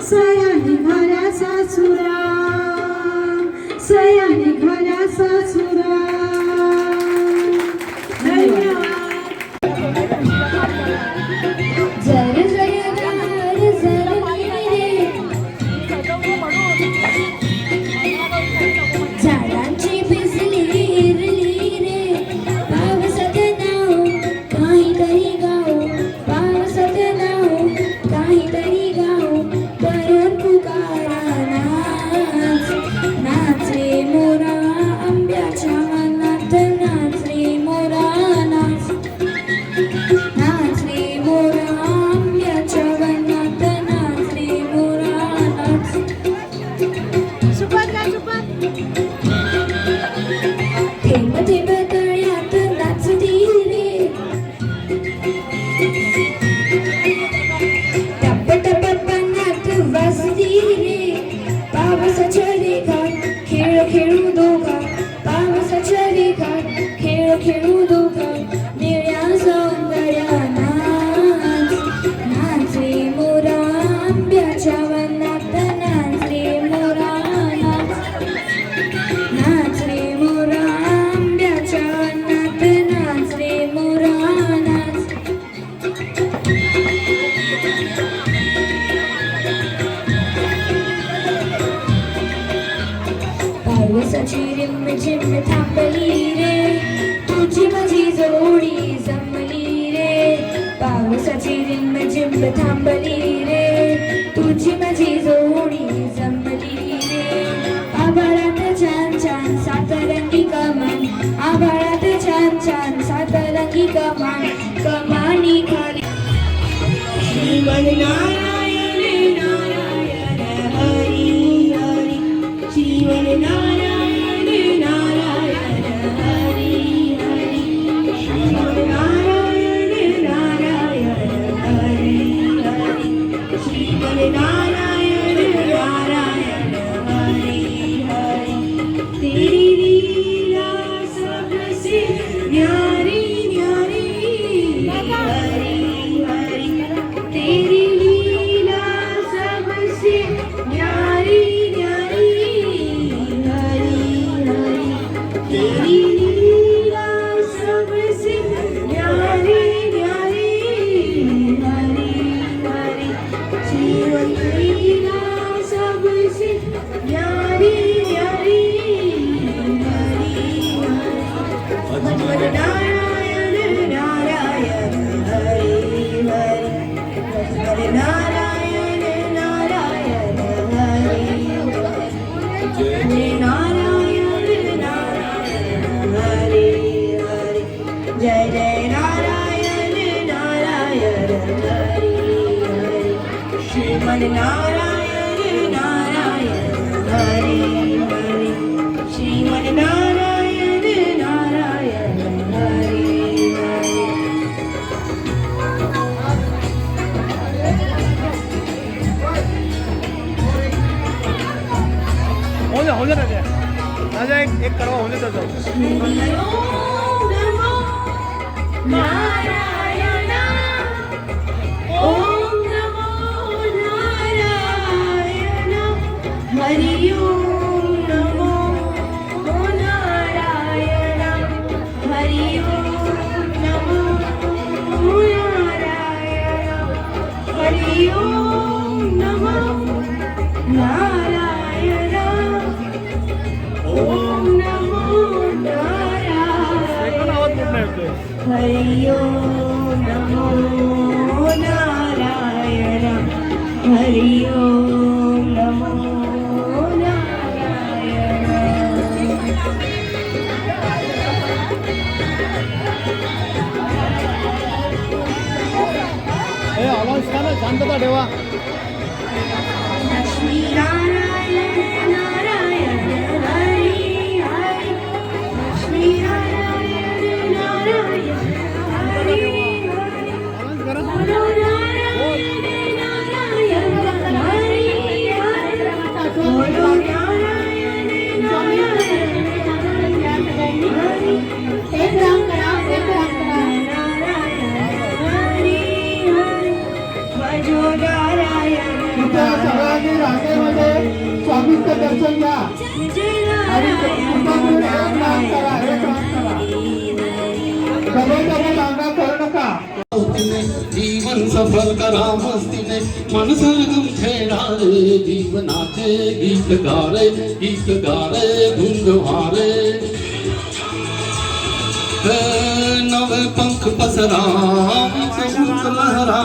सया निघाल्या सासुरा, सया निघाल्या सासुरा. धन्यवाद. जर जयगार जरली रे, झाडांची भिजली हिरली रे, पावसात नाव काहीतरी गाव, पावसात नाव काहीतरी गाव, करून पुकारा नाच, नाच रे मोरा आंब्याच्या वनात, नाच रे मोरा नाच, नाच रे मोरा आंब्याच्या वनात, नाच रे मोरा नाच. थेंब थेंब तळ्यात नाचती रे, टप टप पाण्यात वाजती रे, पावसाच्या रेघात खेळ खेळू दोघा, पावसाच्या रेघात खेळ खेळू दोघा, निळ्या सौंदर्या नाच, नाच रे मोरा आंब्याच्या वनात, नाच रे मोरा नाच, नाच रे मोरा आंब्याच्या वनात, नाच रे मोरा नाच. पावसाची रिमझिम थांबली रे, तुझी माझी जोडी जमली रे, पावसाची रिमझिम थांबली रे, तुझी माझी जोडी जमली रे. आभाळात छान छान सातरंगी कमान, आभाळात छान छान सातरंगी कमान, कमानी खाली श्रीमन्नारायण नारायण हरी हरी, श्रीमन्नारायण नारायण हरी हरी, श्रीमन्नारायण नारायण हरी हरी, श्रीमन्नारायण नारायण हरी हरी. तेरी लीला सबसे न्यारी न्यारी हरी हरी, तेरी लीला सबसे न्यारी न्यारी हरी हरी, तेरी लीला सबसे न्यारी न्यारी हरी हरी, जीवन लीला सबसे न्यारी न्यारी हरी हरी. नारायण नारायण हरी हरी, नारायण नारायण हरी हरी, नारायण नारायण हरी हरी, जय जय नारायण नारायण हरी हरी, श्रीमन्नारायण नारायण हरी हरी, श्रीमन्नारायण नारायण हरी हरी. होने राजा एक करवा होने त्याचं. नारायण ओम नमो नारायण, हरि ओम नमो नारायण, हरि ओम नमो नारायण, हरि ओम नमो नारायण, ओम नमो नारायण, हरि ओम नमो नारायण, हरि ओम नमो नारायण. आवाज शांतता ठेवा. लक्ष्मी नारायण नारायण हरी हरी, लक्ष्मी नारायण नारायण हरी हरी, बोलो नारायण नारायण हरी हरी, बोलो नारायण नारायण हरी हरी, भजो नारायण सगळ्यांनी रांगेमध्ये स्वामींचं दर्शन घ्या आणि कृपापूर एक काम करा. सगळे मागा करू नका. जीवन सफल करा मस्तीने मन सरगम खेळा रे जीवनाचे गीत गारे धुंद वारे नवे पंख पसरा उंच उंच लहरा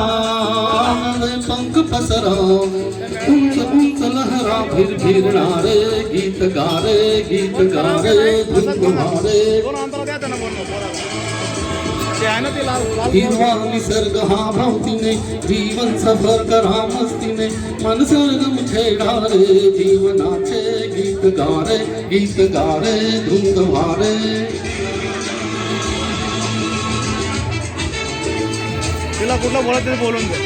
नवे पंख पसरा उंच उंच लहरा फिरणारे गीत गारे धुंद वारे हिरवा निसर्ग हा भावतीने जीवन सफर करा मस्तीने मन सरगम छेडा रे जीवनाचे गीत गारे धुंद वारे तिला कुठलं बोलत ते बोलून दे.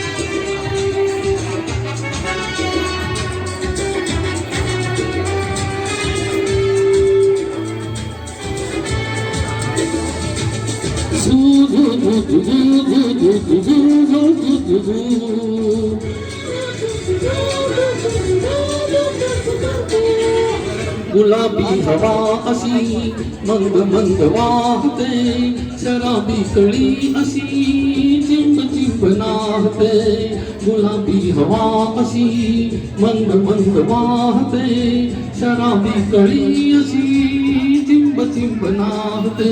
गुलाबी हवा अशी मंद मंद वाहते शराबी कळी अशी चिंब चिंब नाहते गुलाबी हवा अशी मंद मंद वाहते शराबी कळी अशी चिंब चिंब नाहते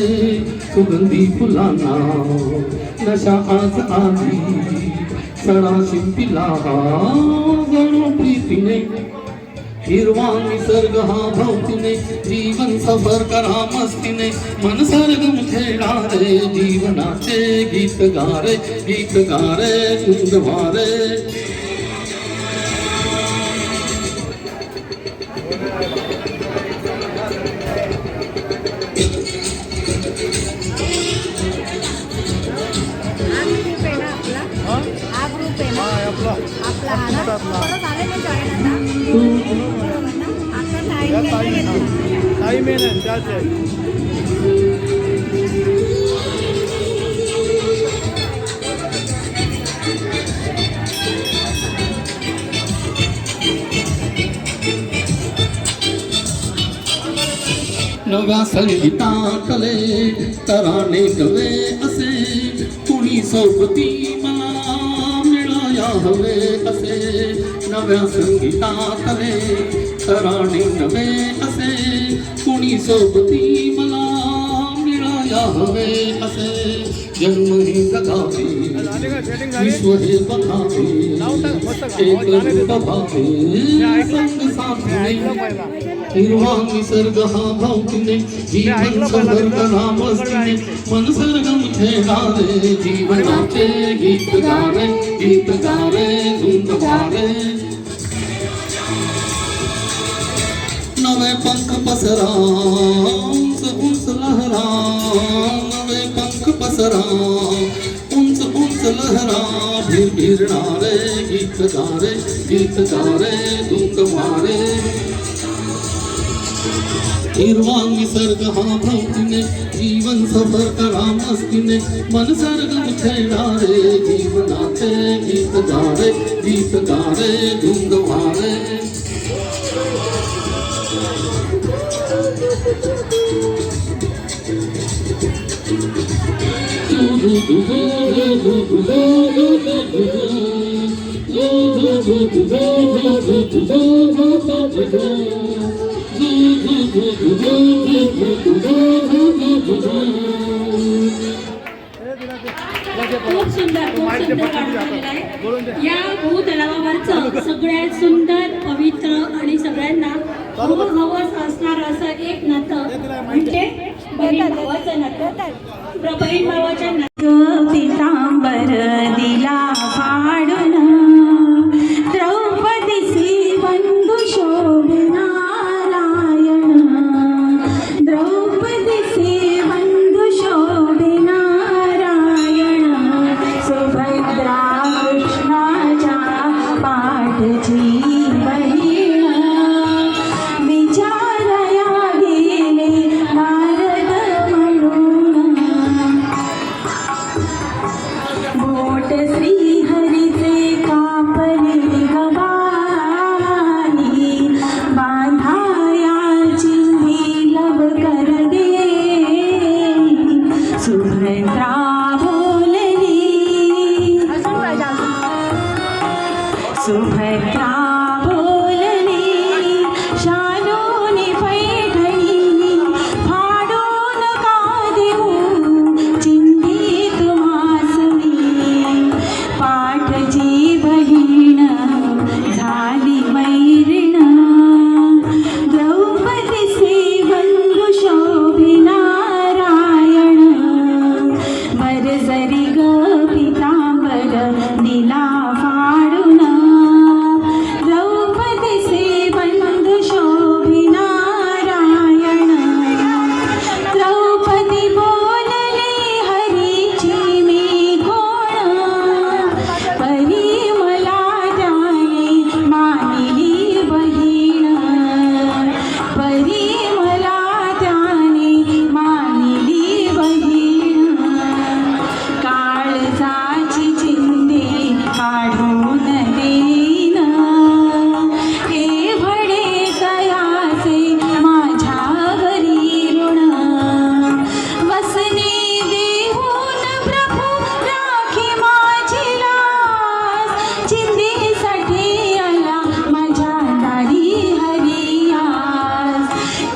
सुगंधी फुलांना नशा आज आली सडा शिंपीला जणू प्रीतीने हिरवा निसर्ग हा भावतीने जीवन सफर करा मस्तीने मन सरगम खेळा रे जीवनाचे गीत गारे धुंद वारे ताई मेन आहे त्याच आहे. नव्या संगीतातले तराने नवे असे कुणी सोबती मला मिळाया हवे असे नव्या संगीतातले तराने नवे असे कुणी सोबती मला मिळाया हवे असे जन्म हे जगावे विश्व हे बघावे एक बघावे संग साधने हिरवा निसर्ग हा भावतीने जीवन सफर करा मस्तीने मन सरगम खेळा रे जीवनाचे गीत गारे धुंद वारे नवे पंख पसरा उंच उंच लहरा नवे पंख पसरा उंच उंच लहरा फिरणारे गीत गारे धुंद वारे हिरवा निसर्ग हा भावतीने जीवन सफर करा मस्तीने मन सरगम खेळा रे जीवनाचे गीत गारे धुंद वारे खूप सुंदर गाणं झालेलं आहे. या भूतलावावरचं सगळ्यात सुंदर पवित्र आणि सगळ्यांना खूप हवस असणार असं एक नातं म्हणजे बहीण भावाचं नातं. बहीण भावाच्या पीतांबर दिला फाडून द्रौपदीसी बंधू शोभनारायण द्रौपदीसी बंधू शोभनारायण सुभद्रा कृष्णाच्या पाठची बहीण विचारया गेले नारद म्हणून सुभद्रा बोलणे शालूनी पैठणी फाडून का देऊ चिंधी तुम्हासनी पाठची बहीण झाली मैरीण द्रौपदीचे बंधू शोभिनारायण बरजरी ग पितांबर दिला फाडून द्रौपदीचे बंधू शोभिनारायण द्रौपदी बोलले हरीची मी कोण परी मला त्याने मानिली बहीण परी मला त्याने मानिली बहीण काळजाची चिंधी काढून देईन हे भडे कयाचे माझ्यावरी ऋण वसने देऊन प्रभू राखी माझी लाज चिंधीसाठी आला माझ्या दारी हरियास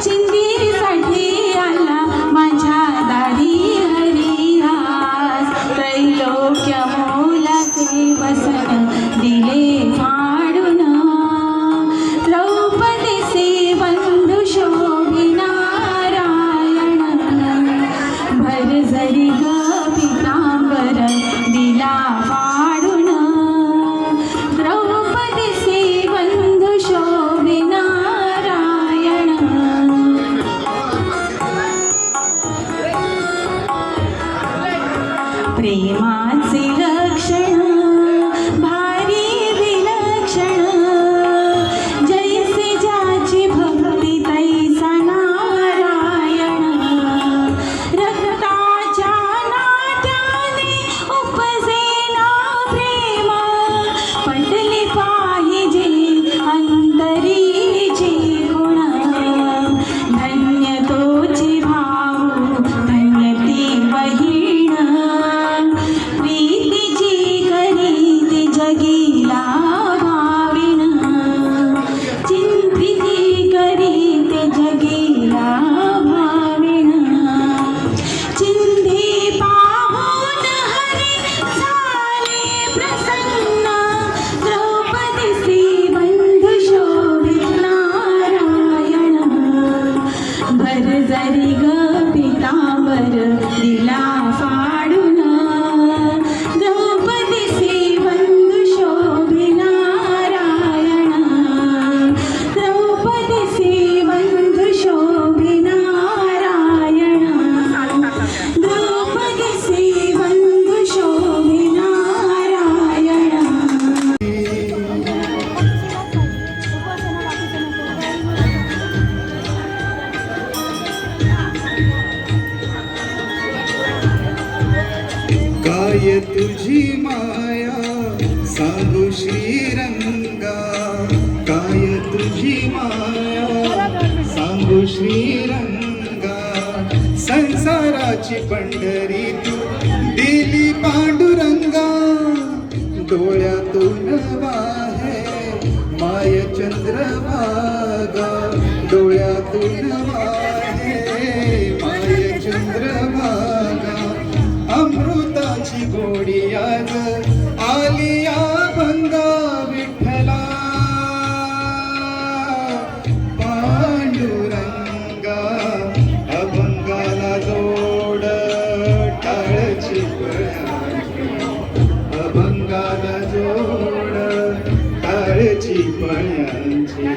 चिंधीसाठी आला माझ्या दारी हरियास त्रैलोक्य मोलाचे वसन दिले फाडून द्रौपदीचे बंधू शोभिनारायण भरजरी ग पितांबर दिला फाडून द्रौपदीचे बंधू शोभिनारायण प्रेमाचे लक्षण भारी विलक्षण जैसे ज्याची भक्ती तैसा नारायण रक्ताच्या नाट्याने उपजे ना प्रेम पटले पाहिजे अंतरीचे गुण धन्य तोचे भाऊ धन्य ती बहीण प्रीतीची करीत जगीला भाविण चिंतिती करीत जगीला भाविण चिंधी पाहून हरी झाले प्रसन्न द्रौपदीचे बंधू शोभित नारायण भरजरी ग पितांबर दिला फाडून द्रौपदीचे बंधू शोभिनारायण द्रौपदीचे बंधू शोभिनारायण द्रौपदीचे बंधू शोभिनारायण काय तुझी माया सांगू श्रीरंगा काय तुझी माया सांगू श्रीरंगा संसाराची पंढरी तू दिली पांडुरंगा डोळ्यातून वाहे माय चंद्रभागा डोळ्यातून वाहे माय चंद्रभागा अमृताची गोडी आज आली अभंगा विठ्ठला पांडुरंगा अभंगाला जोड टाळची पळ्यांची अभंगाला जोड टाळची पळ्यांची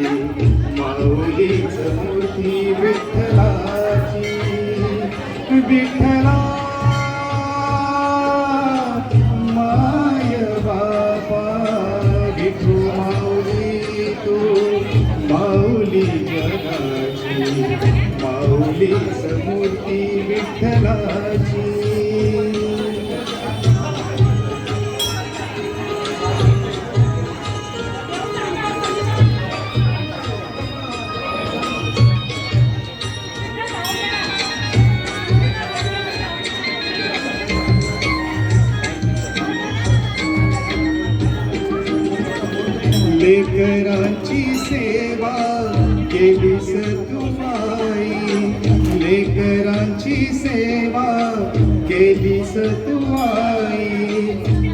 माऊलीच मूर्ती विठ्ठलाची विठ्ठला माय बापा विठू माऊली तू माऊली जगाची माऊलीच मूर्ती विठ्ठलाची लेकरांची सेवा केलीस तू आई, लेकरांची सेवा केलीस तू आई,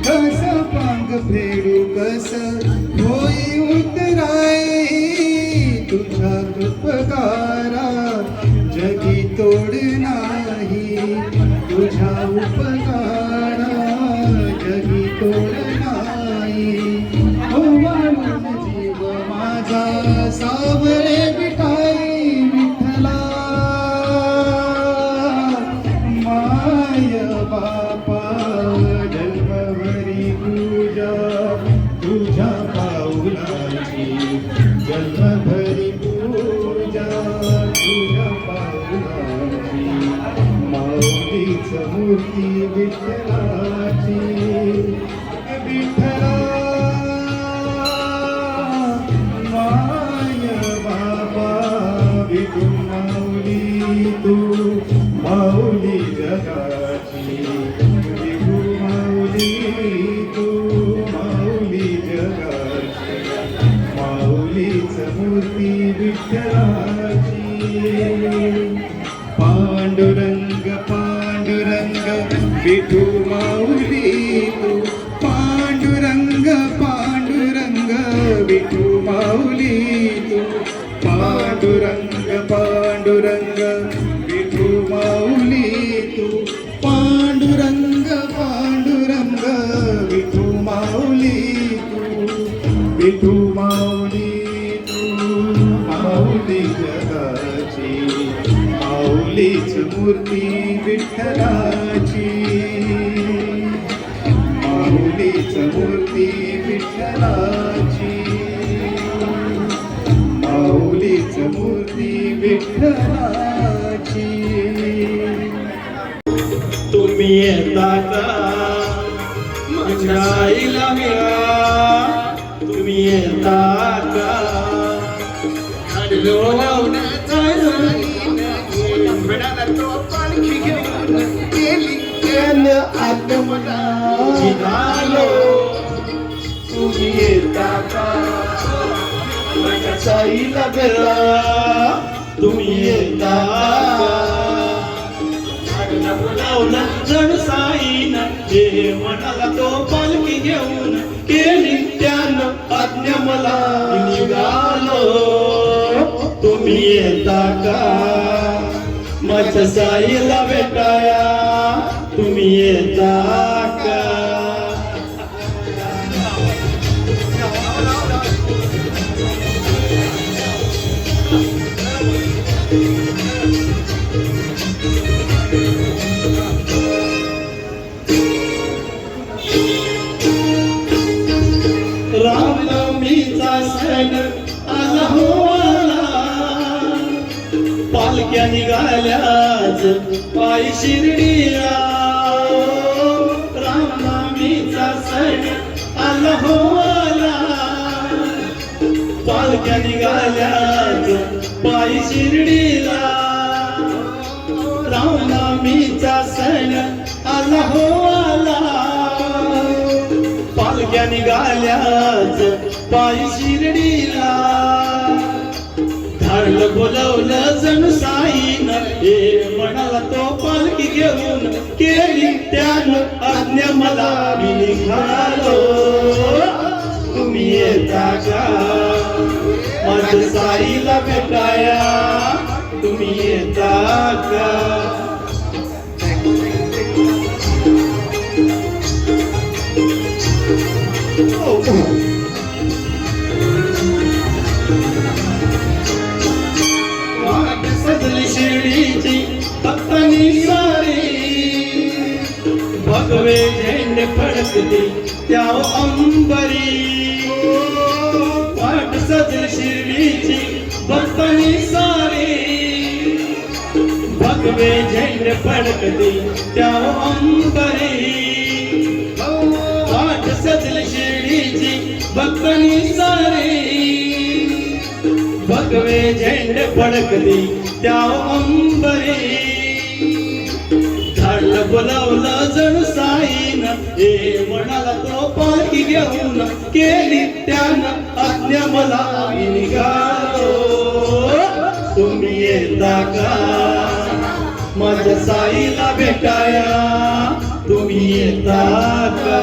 कस पांग फेडू कस होई उतराई, तुझ्या उपकारा जगी तोड नाही, तुझ्या उपकारा जगी तोड नाही, हो म्हणून जीव माझा सावरे विठाई विठ्ठला, माय बापा जन्मभरी पूजा तुझ्या पाऊलाची, जन्मभरी पूजा तुझ्या पाऊलाची, माऊलीच मूर्ती विठ्ठलाची, विठ्ठला माय बाबा विठू माऊली तू माऊली जगाची, विठू माऊली तू माऊली जगाची, माऊलीच मूर्ती विठ्ठलाची, पांडुरंग पांडुरंग विठू माऊली तू, पांडुरंग पांडुरंग विठू माऊली तू, पांडुरंग पांडुरंग विठू माऊली तू, पांडुरंग पांडुरंग विठू माऊली तू, विठू माऊली तू माऊली जगाची, माऊलीच मूर्ती विठ्ठलाची, माऊलीच मूर्ती विठ्ठलाची, माऊलीच मूर्ती विठ्ठलाची. तुम्ही येता का माझ्या आईला मिळा, तुम्ही येता का तुम्ही येता का माझ्या साईला मिळा, तुम्ही येता बोलावलं जण साईनं, हे म्हणाला तो पालखी घेऊन, केली त्यानं आज्ञा मला, निघालो तुम्ही येता का माझ्या साईला भेटाया, तुम्ही येता का. रामनवमीचा सण आला हो आला, पालख्या निघाल्याच पायी शिर्डीला, रामनवमीचा सण आला हो आला, पालख्या निघाल्याच पायी शिर्डीला, रामनवमीचा सण आला हो आला, पालख्या निघाल्याच पायी शिर्डीला, धाडलं बोलवलं जणू साईनं, हे म्हणाला तो पालखी घेऊन, केली त्यानं आज्ञा मला, मी निघालो तुम्ही येता का माझ्या साईला भेटाया, तुम्ही येता का. वाट सजली शिर्डीची भक्तांनी सारी, भगवे झेंडे फडकते त्या अंबरी, वाट सजली शिर्डीची भक्तांनी सारी, भगवे झेंडे फडकते त्या अंबरी, वाट सजली शिर्डीची भक्तांनी सारी, भगवे झेंडे फडकते त्या अंबरी, धाडलं बोलावलं जणू साईनं, हे म्हणाला तो पालखी घेऊन, केली त्यानं आज्ञा मला मी निघालो तुम्ही येता का माझ्या साईला भेटाया तुम्ही येता का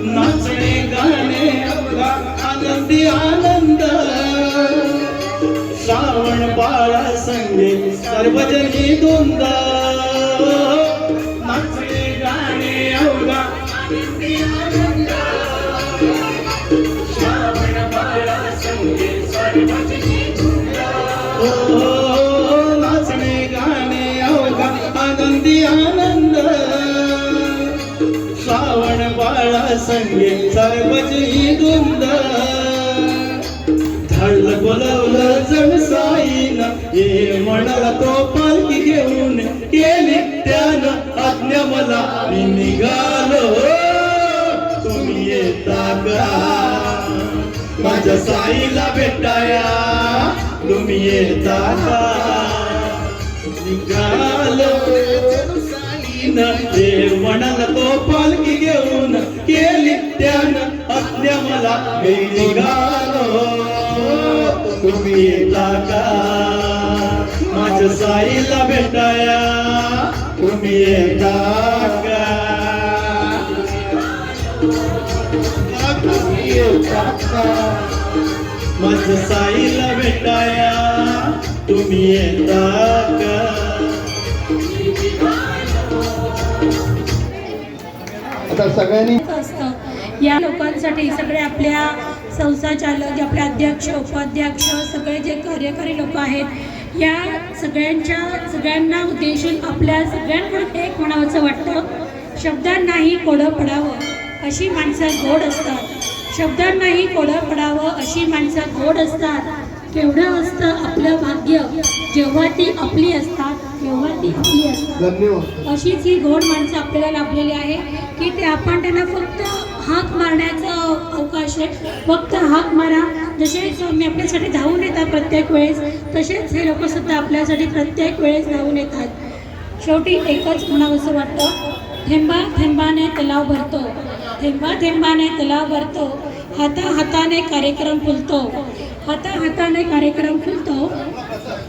नाचणे गाणे आनंदी आनंद श्रावण बाळा संगे सर्वजणी दोंद नाचणे गाणे अवघा आनंदी आनंद श्रावण बाळा संगे सर्वजणी दोंद नाचणे गाणे अवघा आनंदी आनंद श्रावण बाळा संगे सर्वजणी धुंद धडलं बोलवलं जण साईनं ये म्हणाला तो पालखी घेऊन केली त्यानं आज्ञा मला मी निघालो तुम्ही येता का माझ्या साईला भेटाया तुम्ही येता का निघालो ते म्हणाला तो पालखी घेऊन केली त्यानं आज्ञा मला मी निघालो तुम्ही येता का माझ्या साईला भेटाया तुम्ही येता का तुम्ही येता का माझ्या साईला भेटाया तुम्ही येता का आता सगळ्यांनी असतं या लोकांसाठी सगळे आपल्या संस्थाचालक आपले अध्यक्ष उपाध्यक्ष सगळे जे कार्यकारी लोक आहेत या सगळ्यांना उद्देशून आपल्या सगळ्यांकडून एक म्हणावंसं वाटतं शब्दांनाही कोडं पडावं अशी माणसं गोड असतात शब्दांनाही कोडं पडावं अशी माणसं गोड असतात केवढं असतं आपलं भाग्य जेव्हा ती आपली असतात तेव्हा ती आपली असतात धन्यवाद अशीच ही गोड माणसं आपल्याला लाभलेली आहे की ते आपण त्यांना फक्त हाक मारण्याचा अवकाश आहे फक्त हाक मारा जसे मी आपल्यासाठी धावून येतात प्रत्येक वेळेस तसेच हे लोकंसुद्धा आपल्यासाठी प्रत्येक वेळेस धावून येतात शेवटी एकच म्हणावंसं वाटतं थेंबा थेंबाने तलाव भरतो थेंबा थेंबाने तलाव भरतो हाताहाताने कार्यक्रम फुलतो हाताहाताने कार्यक्रम फुलतो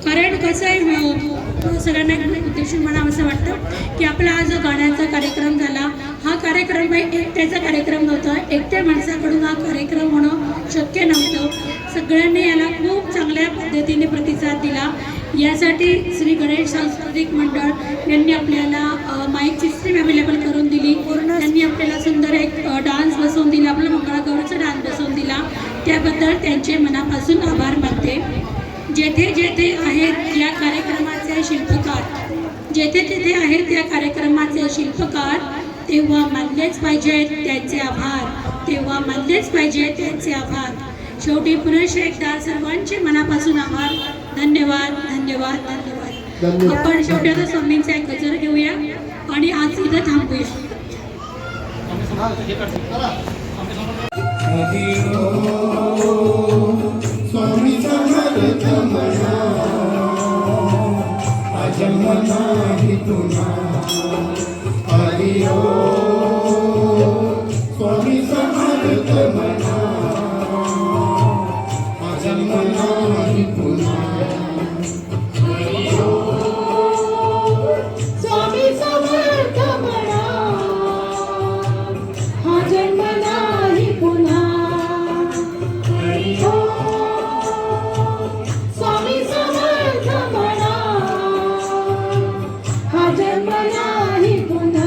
कारण कसं आहे सगळ्यांना उद्देशून म्हणावंसं वाटतं की आपला हा जो गाण्याचा कार्यक्रम झाला हा कार्यक्रम एकट्याचा कार्यक्रम नव्हता एकट्या माणसाकडून हा कार्यक्रम होणं शक्य नव्हतं सगळ्यांनी याला खूप चांगल्या पद्धतीने प्रतिसाद दिला यासाठी श्री गणेश सांस्कृतिक मंडळ यांनी आपल्याला माईक सिस्टीम अवेलेबल करून दिली त्यांनी आपल्याला सुंदर एक डान्स बसवून दिला आपला मंगळागौरचा डान्स बसवून दिला त्याबद्दल त्यांचे मनापासून आभार मानते जेथे जेथे आहेत या कार्यक्रमाचे शिल्पकार जेथे तेथे आहेत या कार्यक्रमाचे शिल्पकार तेव्हा मानलेच पाहिजेत त्यांचे आभार तेव्हा मानलेच पाहिजे त्यांचे आभार शेवटी पुनश्च एकदा सर्वांचे मनापासून आभार धन्यवाद धन्यवाद धन्यवाद आपण शेवटी आता स्वामींचा एक गजर घेऊया आणि आज इथं थांबूया स्वामी समर्थ म्हणा अजन्म नाही तुझा हरी स्वामी समर्थ म्हणा अजन्म नाही तुझा स्वामी समर्थ म्हणा हा जन्म नाही पुन्हा स्वामी समर्थ म्हणा हा जन्म नाही पुन्हा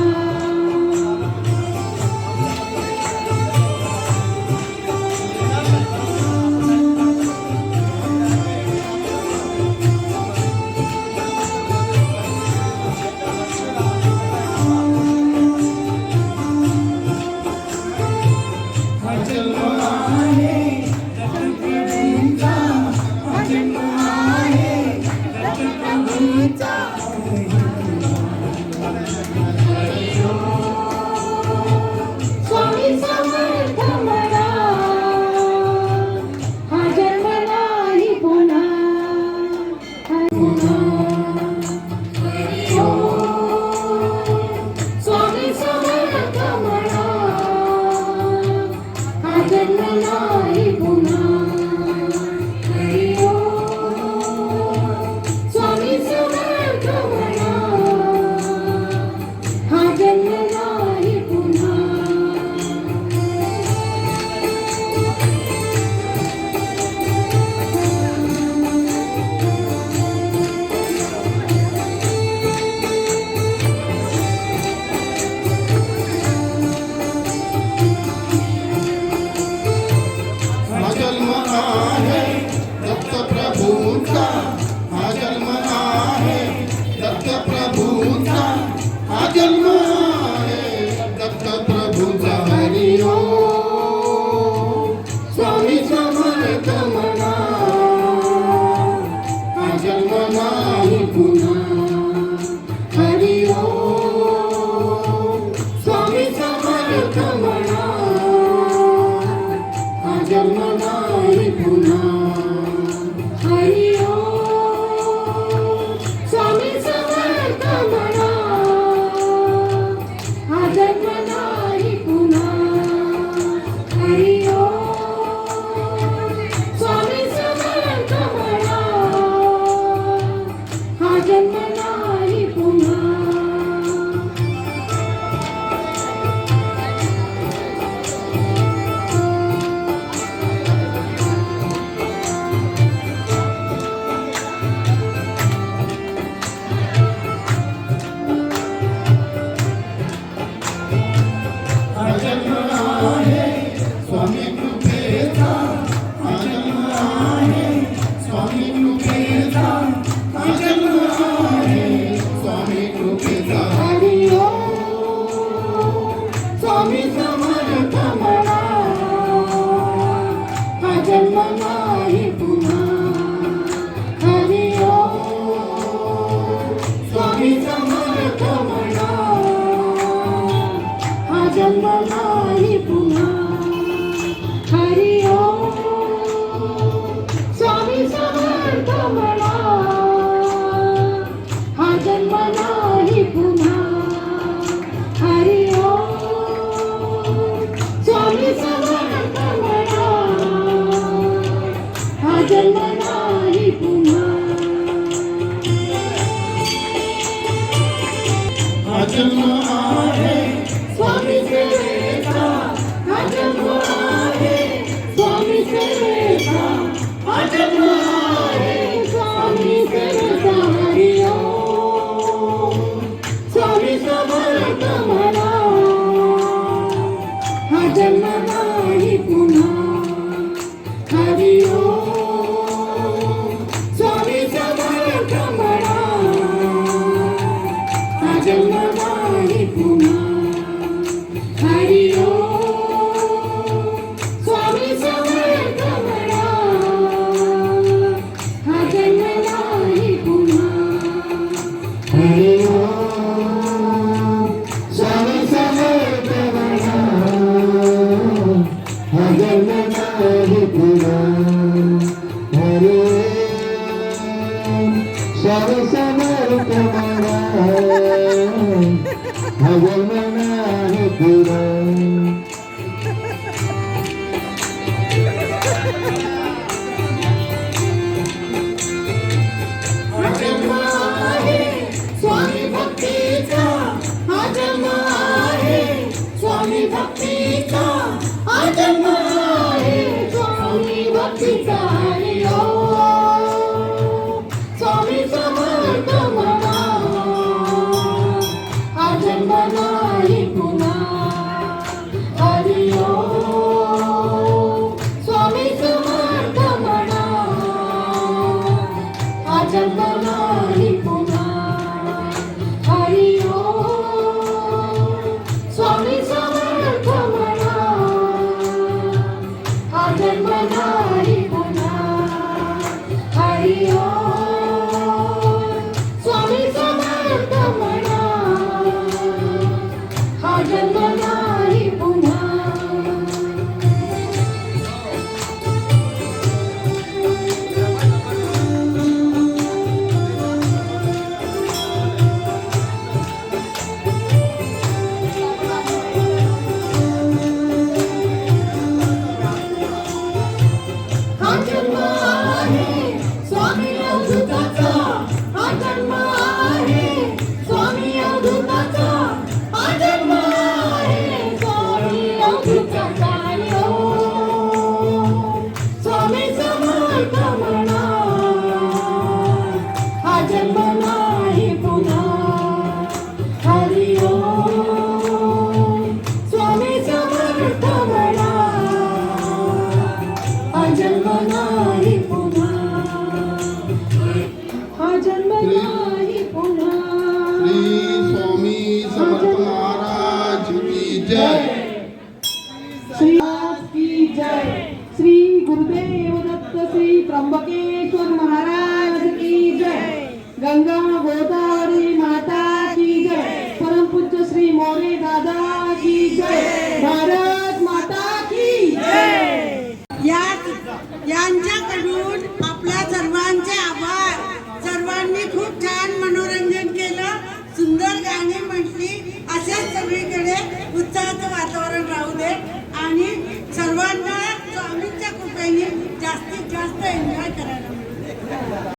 स्वामी समर्थ म्हणा हा जन्म नाही पुन्हा. हरी ओम स्वामी समर्थ म्हणा, हा जन्म नाही पुन्हा. हा जन्म आहे दत्त प्रभूंचा, हा जन्म आहे दत्त प्रभूंचा, हा जन्म आहे दत्त प्रभूंचा. हरी ओम स्वामी समर्थ म्हणा, हा जन्म नाही पुन्हा. हरी ओम स्वामी समर्थ म्हणा, हा जन्म नाही पुन्हा. हरी ओम स्वामी समर्थ म्हणा, हा जन्म नाही पुन्हा. हरी ओम स्वामी समर्थ म्हणा, हा जन्म नाही पुन्हा. हा जन्म आहे स्वामी कृपेचा, हा जन्म आहे स्वामी कृपेचा, हा जन्म आहे स्वामी कृपेचा. हरी ओम स्वामी समर्थ म्हणा, हा जन्म नाही पुन्हा. हरी ओम स्वामी समर्थ म्हणा, हा जन्म नाही पुन्हा. हरी ओम स्वामी समर्थ म्हणा, हा जन्म नाही पुन्हा. हरी ओम स्वामी समर्थ म्हणा, हा जन्म नाही पुन्हा. हा जन्म आहे स्वामी सेवेचा, हा जन्म आहे स्वामी सेवेचा, हा जन्म आहे स्वामी सेवेचा. हरी ओम स्वामी समर्थ म्हणा, हा जन्म नाही पुन्हा. हरी ओम स्वामी समर्थ म्हणा, हा जन्म नाही पुन्हा. हरी ओम स्वामी समर्थ म्हणा, हा जन्म नाही पुन्हा. हरी ओम स्वामी समर्थ म्हणा, हा जन्म नाही पुन्हा. हरी ओम स्वामी समर्थ म्हणा, हा जन्म नाही पुन्हा. हा जन्म आहे स्वामी भक्तीचा, हा जन्म आहे स्वामी भक्तीचा, हा जन्म आहे स्वामी भक्तीचा. हरी ओम स्वामी समर्थ म्हणा, हा जन्म नाही पुन्हा. हरी ओम स्वामी समर्थ म्हणा, हा जन्म नाही पुन्हा. हरी ओम स्वामी समर्थ म्हणा, हा जन्म नाही पुन्हा. नाही पुन्हा हा जन्म नाही पुन्हा श्री स्वामी समर्थ महाराज की जय. श्री की जय. श्री गुरुदेव दत्त श्री त्र्यंबकेश्वर महाराज की जय. गंगा गोदावरी माता की जय. परमपूज्य श्री मोरे दादा की जय. भारत माता की जय. यांच्याकडून आपल्या सर्वांचे आभार. सर्वांनी खूप छान मनोरंजन केलं, सुंदर गाणी म्हटली. असेच सगळीकडे उत्साहाचं वातावरण राहू दे आणि सर्वांना स्वामींच्या कृपेने जास्तीत जास्त एन्जॉय करायला